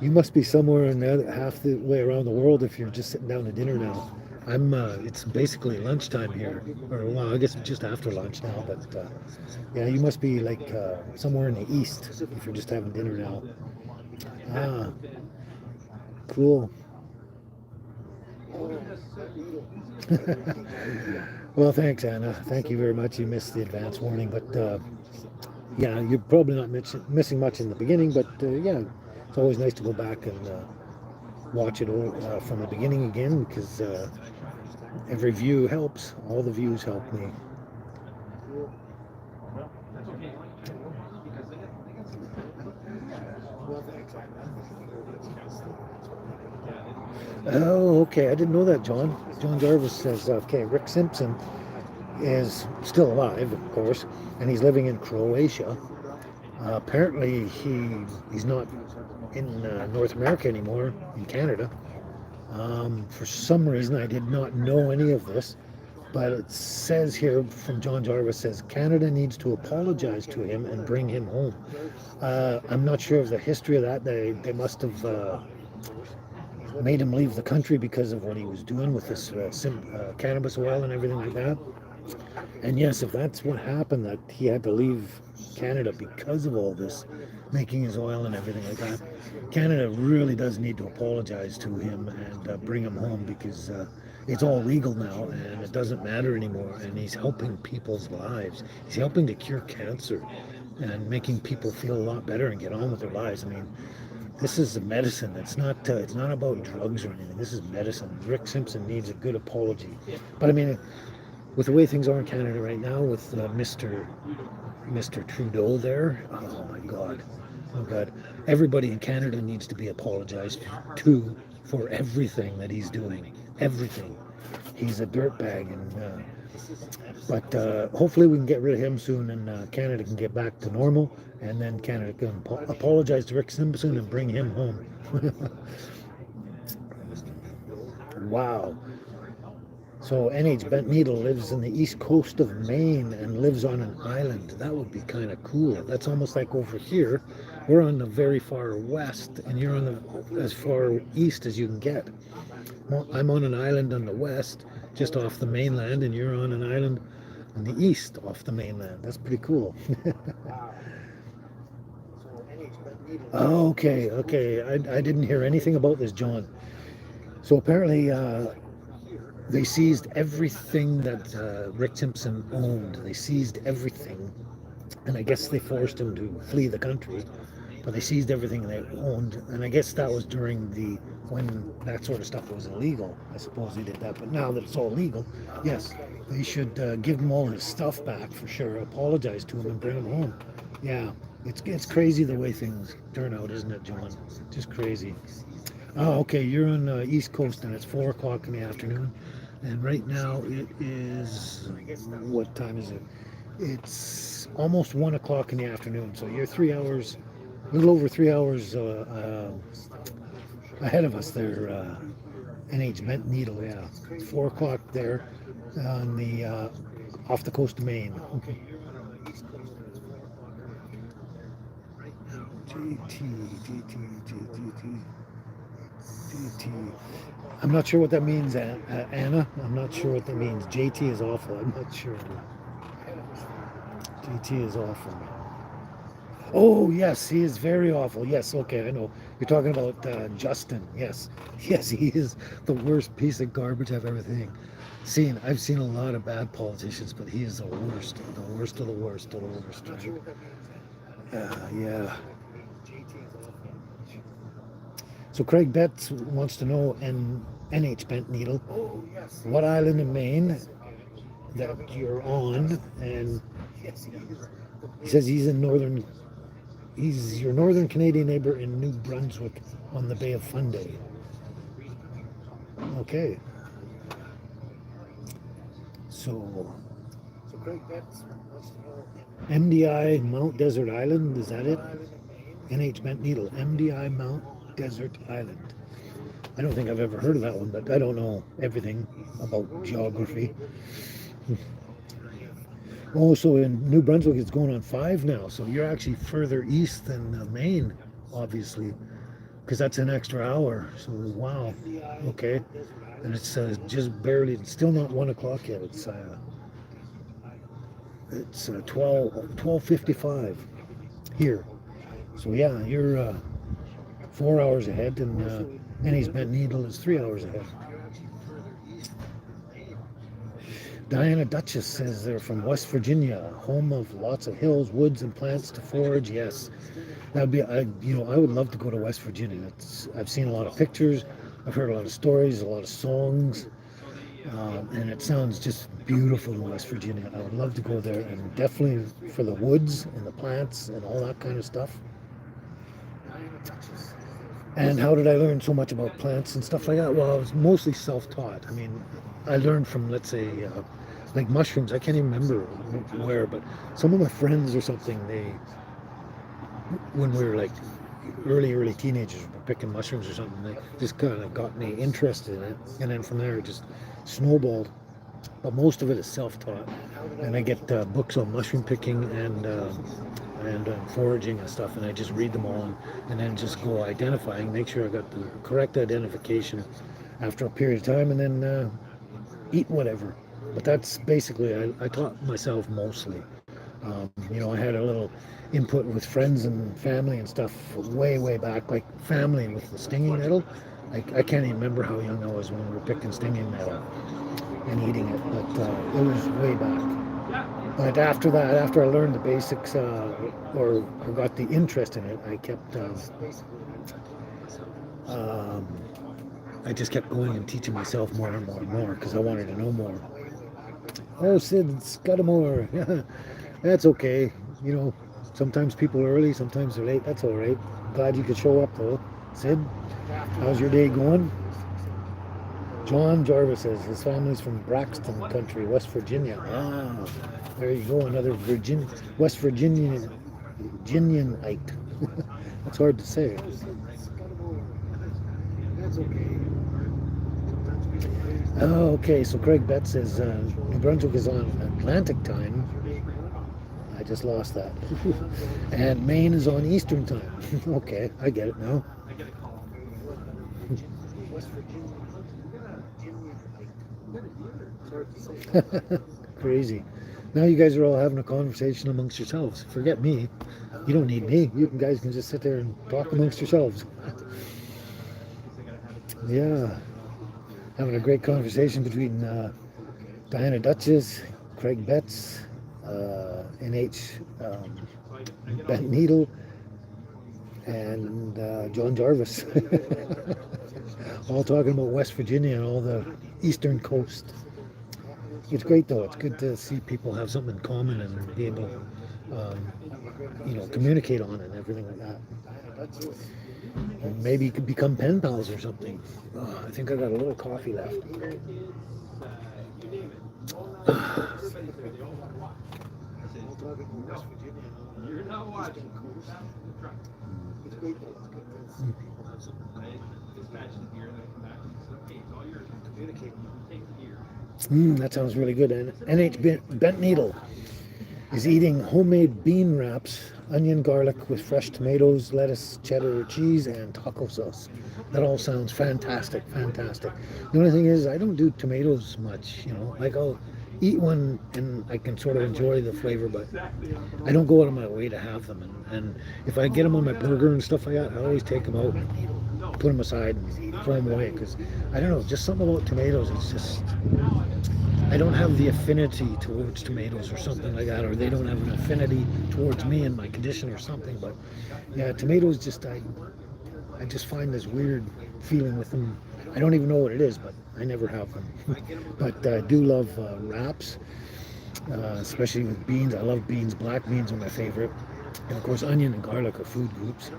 You must be somewhere in the other half the way around the world if you're just sitting down to dinner now. I'm. It's basically lunchtime here, or well, I guess just after lunch now. But yeah, you must be like somewhere in the east if you're just having dinner now. Ah, cool. Well, thanks, Anna. Thank you very much. You missed the advance warning, but yeah, you're probably not missing much in the beginning. But yeah, it's always nice to go back and watch it all from the beginning again because every view helps. All the views help me. Oh, okay. I didn't know that, John. John Jarvis says, okay, Rick Simpson is still alive, of course, and he's living in Croatia. Apparently, he's not in North America anymore, in Canada. For some reason, I did not know any of this, but it says here from John Jarvis says Canada needs to apologize to him and bring him home. I'm not sure of the history of that. They must have made him leave the country because of what he was doing with this cannabis oil and everything like that. And yes, if that's what happened, that he had to leave Canada because of all this, making his oil and everything like that, Canada really does need to apologize to him and bring him home because it's all legal now and it doesn't matter anymore. And he's helping people's lives. He's helping to cure cancer and making people feel a lot better and get on with their lives. I mean, this is a medicine. It's not about drugs or anything. This is medicine. Rick Simpson needs a good apology. But I mean, with the way things are in Canada right now, with Mr. Trudeau there, oh my God, everybody in Canada needs to be apologized to for everything that he's doing. Everything. He's a dirtbag, and but hopefully we can get rid of him soon, and Canada can get back to normal, and then Canada can apologize to Rick Simpson and bring him home. Wow. So NH Bent Needle lives in the east coast of Maine and lives on an island. That would be kind of cool. That's almost like over here. We're on the very far west, and you're on the as far east as you can get. Well, I'm on an island on the west, just off the mainland, and you're on an island on the east off the mainland. That's pretty cool. Okay. I didn't hear anything about this, John. So apparently they seized everything that Rick Simpson owned. They seized everything. And I guess they forced him to flee the country. But they seized everything they owned. And I guess that was during when that sort of stuff was illegal. I suppose they did that. But now that it's all legal, yes, they should give him all his stuff back for sure. Apologize to him and bring him home. Yeah, it's crazy the way things turn out, isn't it, John? Just crazy. Oh, okay, you're on the East Coast and it's 4 o'clock in the afternoon. And right now it is, what time is it? It's almost 1 o'clock in the afternoon. So you're 3 hours, a little over 3 hours ahead of us there, NH Bent Needle, yeah. It's 4 o'clock there on the, off the coast of Maine. JT. I'm not sure what that means, Anna. I'm not sure what that means. JT is awful. I'm not sure. JT is awful. Oh, yes, he is very awful. Yes, okay, I know. You're talking about Justin. Yes, yes, he is the worst piece of garbage I've ever seen. I've seen a lot of bad politicians, but he is the worst of the worst of the worst. Right? Yeah. So Craig Betts wants to know, and NH Bent Needle, what island in Maine that you're on, and he says he's your northern Canadian neighbor in New Brunswick on the Bay of Fundy. Okay. So MDI Mount Desert Island, is that it? NH Bent Needle, MDI Mount Desert Island. I don't think I've ever heard of that one, but I don't know everything about geography. Also in New Brunswick, it's going on 5 now, so you're actually further east than Maine, obviously, because that's an extra hour. So wow, okay, and it's just barely. It's still not 1 o'clock yet. It's 12:55 here. So yeah, you're 4 hours ahead, and Annie's Bent Needle is 3 hours ahead. Diana Duchess says they're from West Virginia, home of lots of hills, woods, and plants to forage. Yes, that'd be. I would love to go to West Virginia. I've seen a lot of pictures, I've heard a lot of stories, a lot of songs, and it sounds just beautiful in West Virginia. I would love to go there, and definitely for the woods and the plants and all that kind of stuff. And how did I learn so much about plants and stuff like that? Well, I was mostly self-taught. I mean, I learned from, let's say, like mushrooms. I can't even remember where, but some of my friends or something, when we were like early teenagers, were picking mushrooms or something, they just kind of got me interested in it. And then from there, it just snowballed. But most of it is self-taught. And I get books on mushroom picking and foraging and stuff, and I just read them all and then just go identifying, make sure I got the correct identification after a period of time, and then eat whatever. But that's basically, I taught myself mostly. I had a little input with friends and family and stuff way back, like family with the stinging nettle. I can't even remember how young I was when we were picking stinging nettle and eating it, but it was way back. But after that, after I learned the basics or got the interest in it, um, I just kept going and teaching myself more and more and more because I wanted to know more. Oh, Sid Scudamore, yeah, that's okay. Sometimes people are early, sometimes they're late. That's all right. Glad you could show up though, Sid. How's your day going? John Jarvis says his family's from Braxton Country, West Virginia. Ah, there you go, another West Virginianite. That's hard to say. Oh, okay, so Craig Betts says New Brunswick is on Atlantic time. I just lost that. And Maine is on Eastern time. Okay, I get it now. Crazy. Now you guys are all having a conversation amongst yourselves. Forget me. You don't need me. You guys can just sit there and talk amongst yourselves. Yeah. Having a great conversation between Diana Duchess, Craig Betts, NH Bent Needle, and John Jarvis. All talking about West Virginia and all the eastern coast. It's great though. It's good to see people have something in common and be able to, communicate on it and everything like that. And maybe you could become pen pals or something. Oh, I think I got a little coffee left. That sounds really good. And NH Bent Needle is eating homemade bean wraps, onion, garlic with fresh tomatoes, lettuce, cheddar cheese, and taco sauce. That all sounds fantastic. The only thing is, I don't do tomatoes much. Like I'll eat one and I can sort of enjoy the flavor, but I don't go out of my way to have them. And if I get them on my burger and stuff like that, I always take them out and put them aside and throw them away because I don't know, just something about tomatoes. It's just I don't have the affinity towards tomatoes or something like that, or they don't have an affinity towards me and my condition or something. But yeah, tomatoes just I just find this weird feeling with them. I don't even know what it is, but I never have them. But I do love wraps, especially with beans. I love beans. Black beans are my favorite. And of course, onion and garlic are food groups.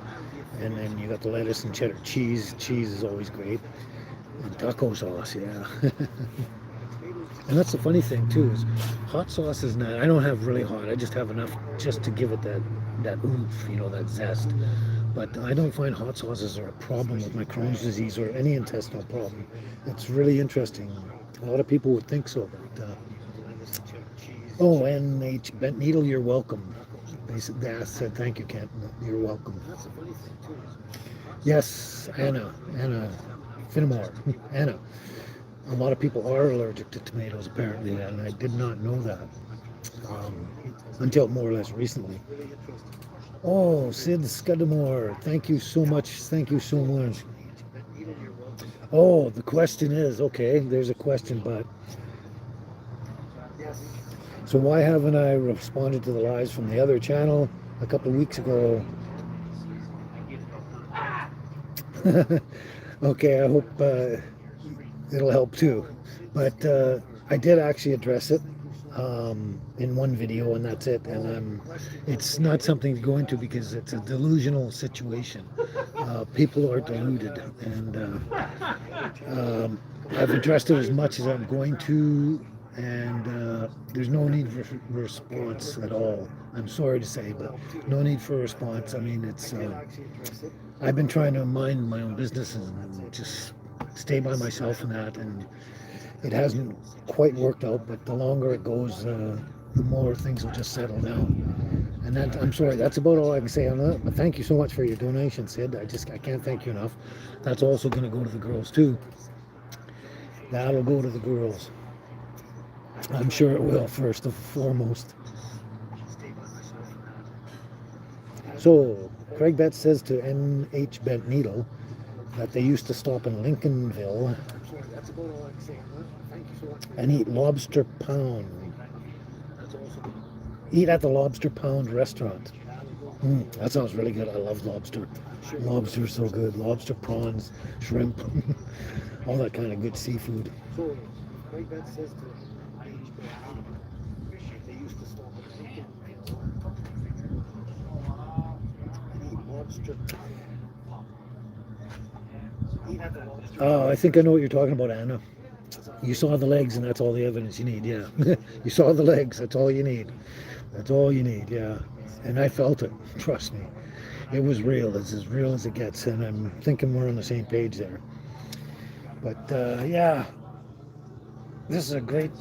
And then you got the lettuce and cheddar cheese. Cheese is always great. And taco sauce, yeah. And that's the funny thing too, is hot sauce is not, I don't have really hot. I just have enough just to give it that oomph, that zest. But I don't find hot sauces are a problem with my Crohn's disease or any intestinal problem. It's really interesting. A lot of people would think so, but oh, NH Bent Needle, you're welcome. They said thank you, Kent. You're welcome. Yes, Anna Finnemore, Anna. A lot of people are allergic to tomatoes apparently, and I did not know that until more or less recently. Oh, Sid Scudamore, thank you so much. Thank you so much. Oh, the question is, okay, there's a question, but so why haven't I responded to the lives from the other channel a couple of weeks ago? Okay, I hope it'll help too. But I did actually address it in one video, and that's it. And it's not something to go into because it's a delusional situation. People are deluded, and I've addressed it as much as I'm going to, and there's no need for response at all. I'm sorry to say, but no need for a response. I mean, it's I've been trying to mind my own business and just stay by myself in that, and it hasn't quite worked out, but the longer it goes, the more things will just settle down. And that, I'm sorry, that's about all I can say on that. But thank you so much for your donation, Sid. I can't thank you enough. That's also going to go to the girls too. That'll go to the girls. I'm sure it will, first and foremost. So Craig Betts says to NH Bent Needle that they used to stop in Lincolnville and eat lobster pound. Eat at the Lobster Pound restaurant. That sounds really good. I love lobster. Lobster's so good. Lobster, prawns, shrimp, all that kind of good seafood. Oh, I think I know what you're talking about, Anna. You saw the legs, and that's all the evidence you need. Yeah, you saw the legs. That's all you need. That's all you need. Yeah, and I felt it. Trust me, it was real. It's as real as it gets, and I'm thinking we're on the same page there. But yeah, this is a great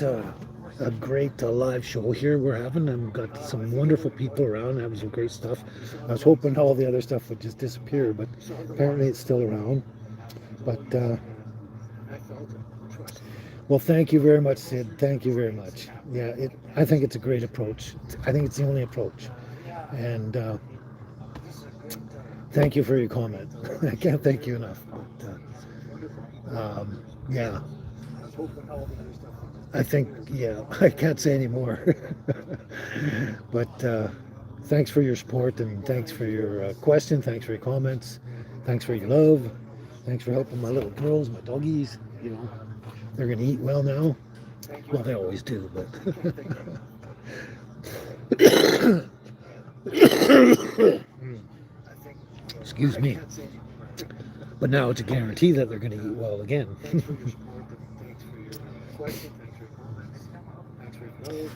live show here we're having. I've got some wonderful people around having some great stuff. I was hoping all the other stuff would just disappear, but apparently it's still around. But well, thank you very much, Sid. Thank you very much. Yeah, I think it's a great approach. I think it's the only approach. And thank you for your comment. I can't thank you enough. But yeah, I think, yeah, I can't say any more. But thanks for your support, and thanks for your question. Thanks for your comments. Thanks for your love. Thanks for helping my little girls, my doggies. They're going to eat well now. Well, they always do, but excuse me. But now it's a guarantee that they're going to eat well again.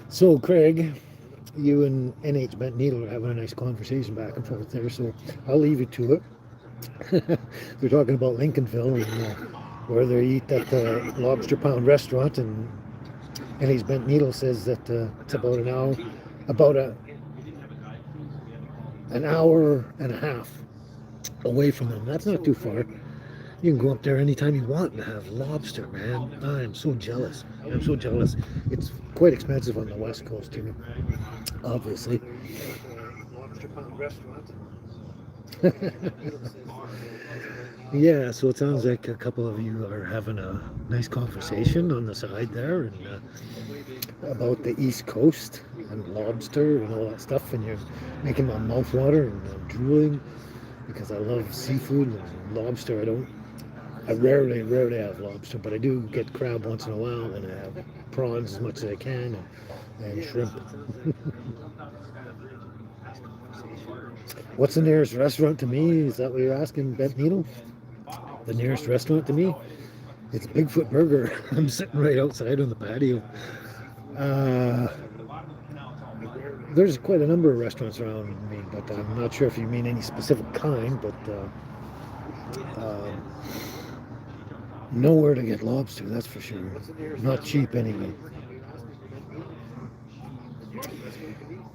So, Craig, you and NH Bent Needle are having a nice conversation back and forth there, so I'll leave you to it. They're talking about Lincolnville and where they eat at the Lobster Pound restaurant, and NH Bent Needle says that it's about an hour and a half away from them. That's not too far. You can go up there anytime you want and have lobster, man. I am so jealous. I'm so jealous. It's quite expensive on the West Coast, too, obviously. Yeah, so it sounds like a couple of you are having a nice conversation on the side there and about the East Coast and lobster and all that stuff, and you're making my mouth water and I'm drooling because I love seafood and lobster. I rarely have lobster, but I do get crab once in a while, and I have prawns as much as I can, and shrimp. What's the nearest restaurant to me? Is that what you're asking, Bent Needle? The nearest restaurant to me? It's Bigfoot Burger. I'm sitting right outside on the patio. Uh, there's quite a number of restaurants around me, but I'm not sure if you mean any specific kind, but nowhere to get lobster, that's for sure. Not cheap anyway.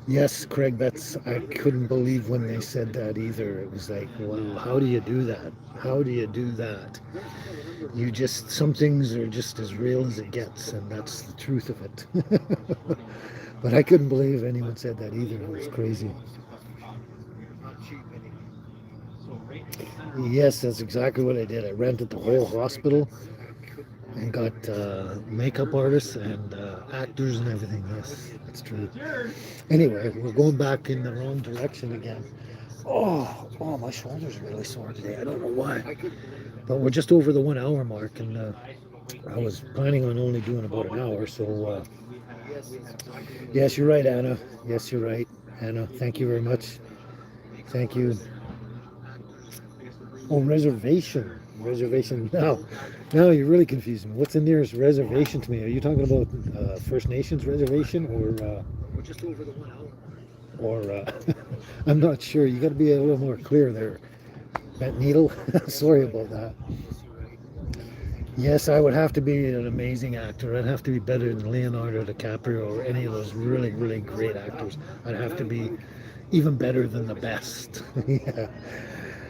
Yes, Craig, I couldn't believe when they said that either. It was like, well, how do you do that? How do you do that? Some things are just as real as it gets, and that's the truth of it. But I couldn't believe anyone said that either. It was crazy. Yes, that's exactly what I did. I rented the whole hospital and got makeup artists and actors and everything. Yes, that's true. Anyway, we're going back in the wrong direction again. Oh, my shoulders are really sore today. I don't know why. But we're just over the 1 hour mark, and I was planning on only doing about an hour. So, yes, you're right, Anna. Yes, you're right, Anna. Thank you very much. Thank you. Oh, reservation. Reservation. Now you're really confusing me. What's the nearest reservation to me? Are you talking about First Nations reservation or just over the 1 hour? Or I'm not sure. You got to be a little more clear there, Bent Needle. Sorry about that. Yes, I would have to be an amazing actor. I'd have to be better than Leonardo DiCaprio or any of those really, really great actors. I'd have to be even better than the best. Yeah.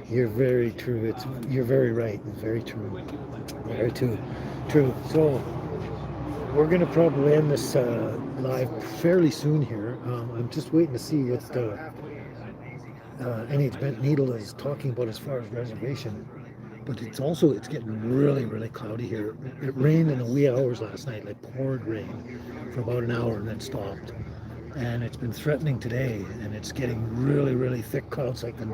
You're very true. You're very right. Very true. Very true. True. So we're gonna probably end this live fairly soon here. I'm just waiting to see what NH Bent Needle is talking about as far as reservation. But it's getting really, really cloudy here. It rained in the wee hours last night, like poured rain for about an hour and then stopped. And it's been threatening today, and it's getting really, really thick clouds, like the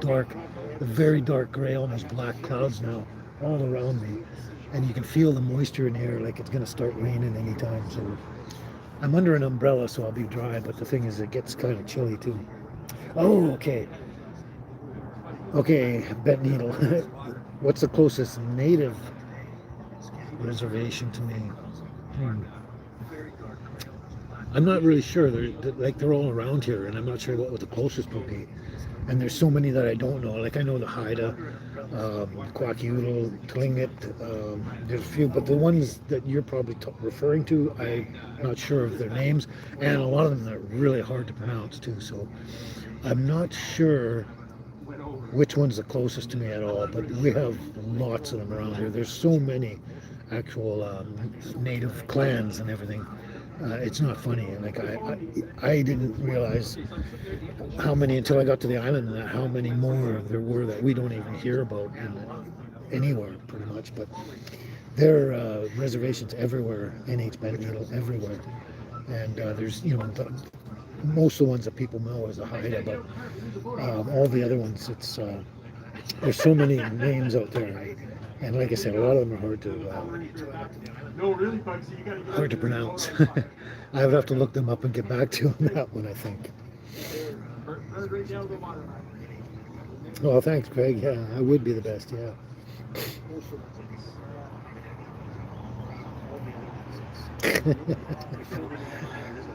very dark gray, almost black clouds now all around me. And you can feel the moisture in the air, like it's going to start raining anytime. So I'm under an umbrella, so I'll be dry. But the thing is, it gets kind of chilly too. Oh, okay. Okay, Bent Needle. What's the closest native reservation to me? I'm not really sure. They're all around here, and I'm not sure what the closest would be. And there's so many that I don't know. Like I know the Haida, Kwakiutl, Tlingit. There's a few, but the ones that you're probably referring to, I'm not sure of their names, and a lot of them are really hard to pronounce too. So I'm not sure which one's the closest to me at all. But we have lots of them around here. There's so many actual native clans and everything. It's not funny. Like I didn't realize how many until I got to the island, and how many more there were that we don't even hear about anywhere, pretty much. But there are reservations everywhere, NH Bent Needle everywhere, and there's most of the ones that people know as a Haida, but all the other ones, there's so many names out there. And like I said, a lot of them are hard to pronounce. I would have to look them up and get back to you on that one, I think. Oh, thanks, Craig. Yeah, I would be the best, yeah.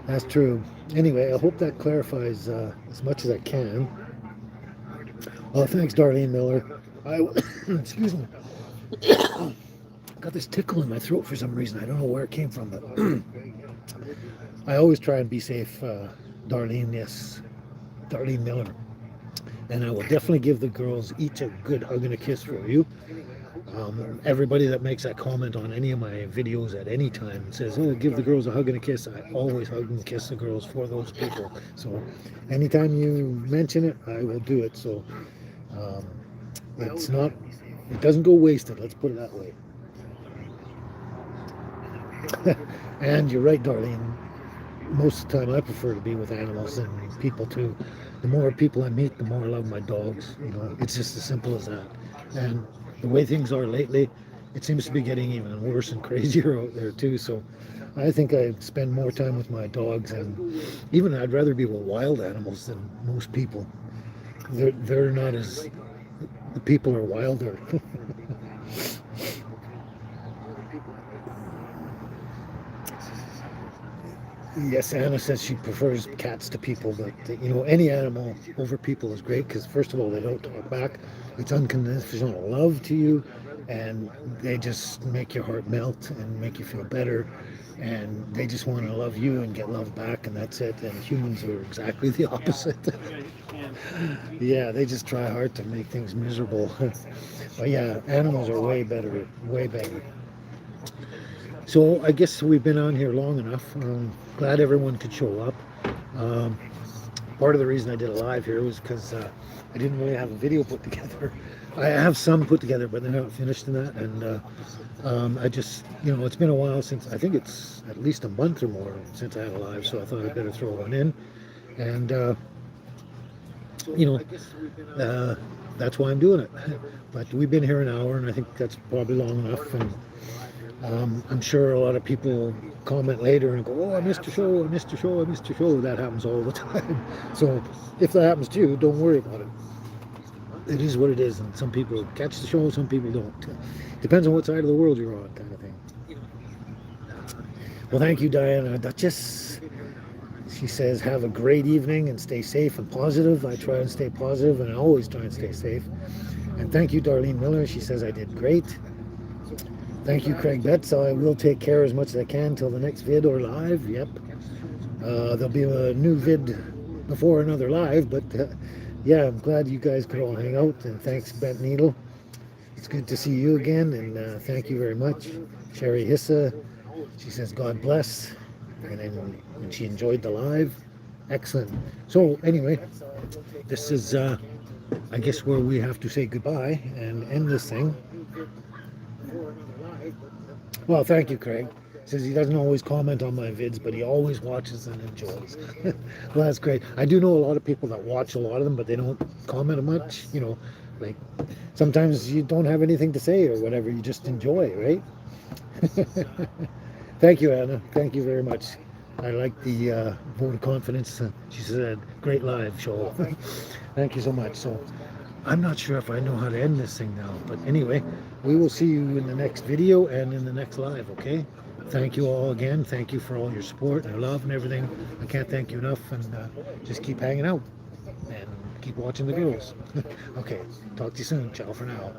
That's true. Anyway, I hope that clarifies as much as I can. Oh, thanks, Darlene Miller. Excuse me. Got this tickle in my throat for some reason. I don't know where it came from, but I always try and be safe, Darlene. Yes, Darlene Miller. And I will definitely give the girls each a good hug and a kiss for you. Everybody that makes that comment on any of my videos at any time and says, oh, give the girls a hug and a kiss, I always hug and kiss the girls for those people. So anytime you mention it, I will do it. So um, it's not, it doesn't go wasted, let's put it that way. And you're right, Darlene. Most of the time I prefer to be with animals than people too. The more people I meet, the more I love my dogs. You know, it's just as simple as that. And the way things are lately, it seems to be getting even worse and crazier out there too. So I think I spend more time with my dogs, and even I'd rather be with wild animals than most people. They're not as, the people are wilder. Yes, Anna says she prefers cats to people, but you know, any animal over people is great because first of all, they don't talk back. It's unconditional love to you, and they just make your heart melt and make you feel better. And they just want to love you and get love back, and that's it. And humans are exactly the opposite. Yeah, they just try hard to make things miserable. But yeah, animals are way better, way better. So I guess we've been on here long enough. Glad everyone could show up. Um, Part of the reason I did a live here was because I didn't really have a video put together. I have some put together, but they're not finished in that. And I just, you know, it's been a while since, I think it's at least a month or more since I had a live, so I thought I'd better throw one in. And, you know, that's why I'm doing it. But we've been here an hour, and I think that's probably long enough. And I'm sure a lot of people comment later and go, oh, I missed your show, I missed your show, I missed your show. That happens all the time. So if that happens to you, don't worry about it. It is what it is, and some people catch the show, some people don't. Depends on what side of the world you're on, kind of thing. Well, thank you, Diana Duchess. She says, have a great evening and stay safe and positive. I try and stay positive, and I always try and stay safe. And thank you, Darlene Miller. She says, I did great. Thank you, Craig Betts. I will take care as much as I can till the next vid or live. Yep. There'll be a new vid before another live, but yeah, I'm glad you guys could all hang out. And thanks, Bent Needle. It's good to see you again, and thank you very much. Sherry Hissa, she says, God bless. And she enjoyed the live. Excellent. So anyway, this is, I guess, where we have to say goodbye and end this thing. Well, thank you, Craig. Says he doesn't always comment on my vids, but he always watches and enjoys. Well, that's great. I do know a lot of people that watch a lot of them, but they don't comment much. You know, like sometimes you don't have anything to say or whatever. You just enjoy, right? Thank you, Anna. Thank you very much. I like the vote of confidence. She said, great live show. Thank you so much. So I'm not sure if I know how to end this thing now, but anyway, we will see you in the next video and in the next live, okay? Thank you all again. Thank you for all your support and your love and everything. I can't thank you enough, and just keep hanging out and keep watching the girls. Okay, talk to you soon. Ciao for now.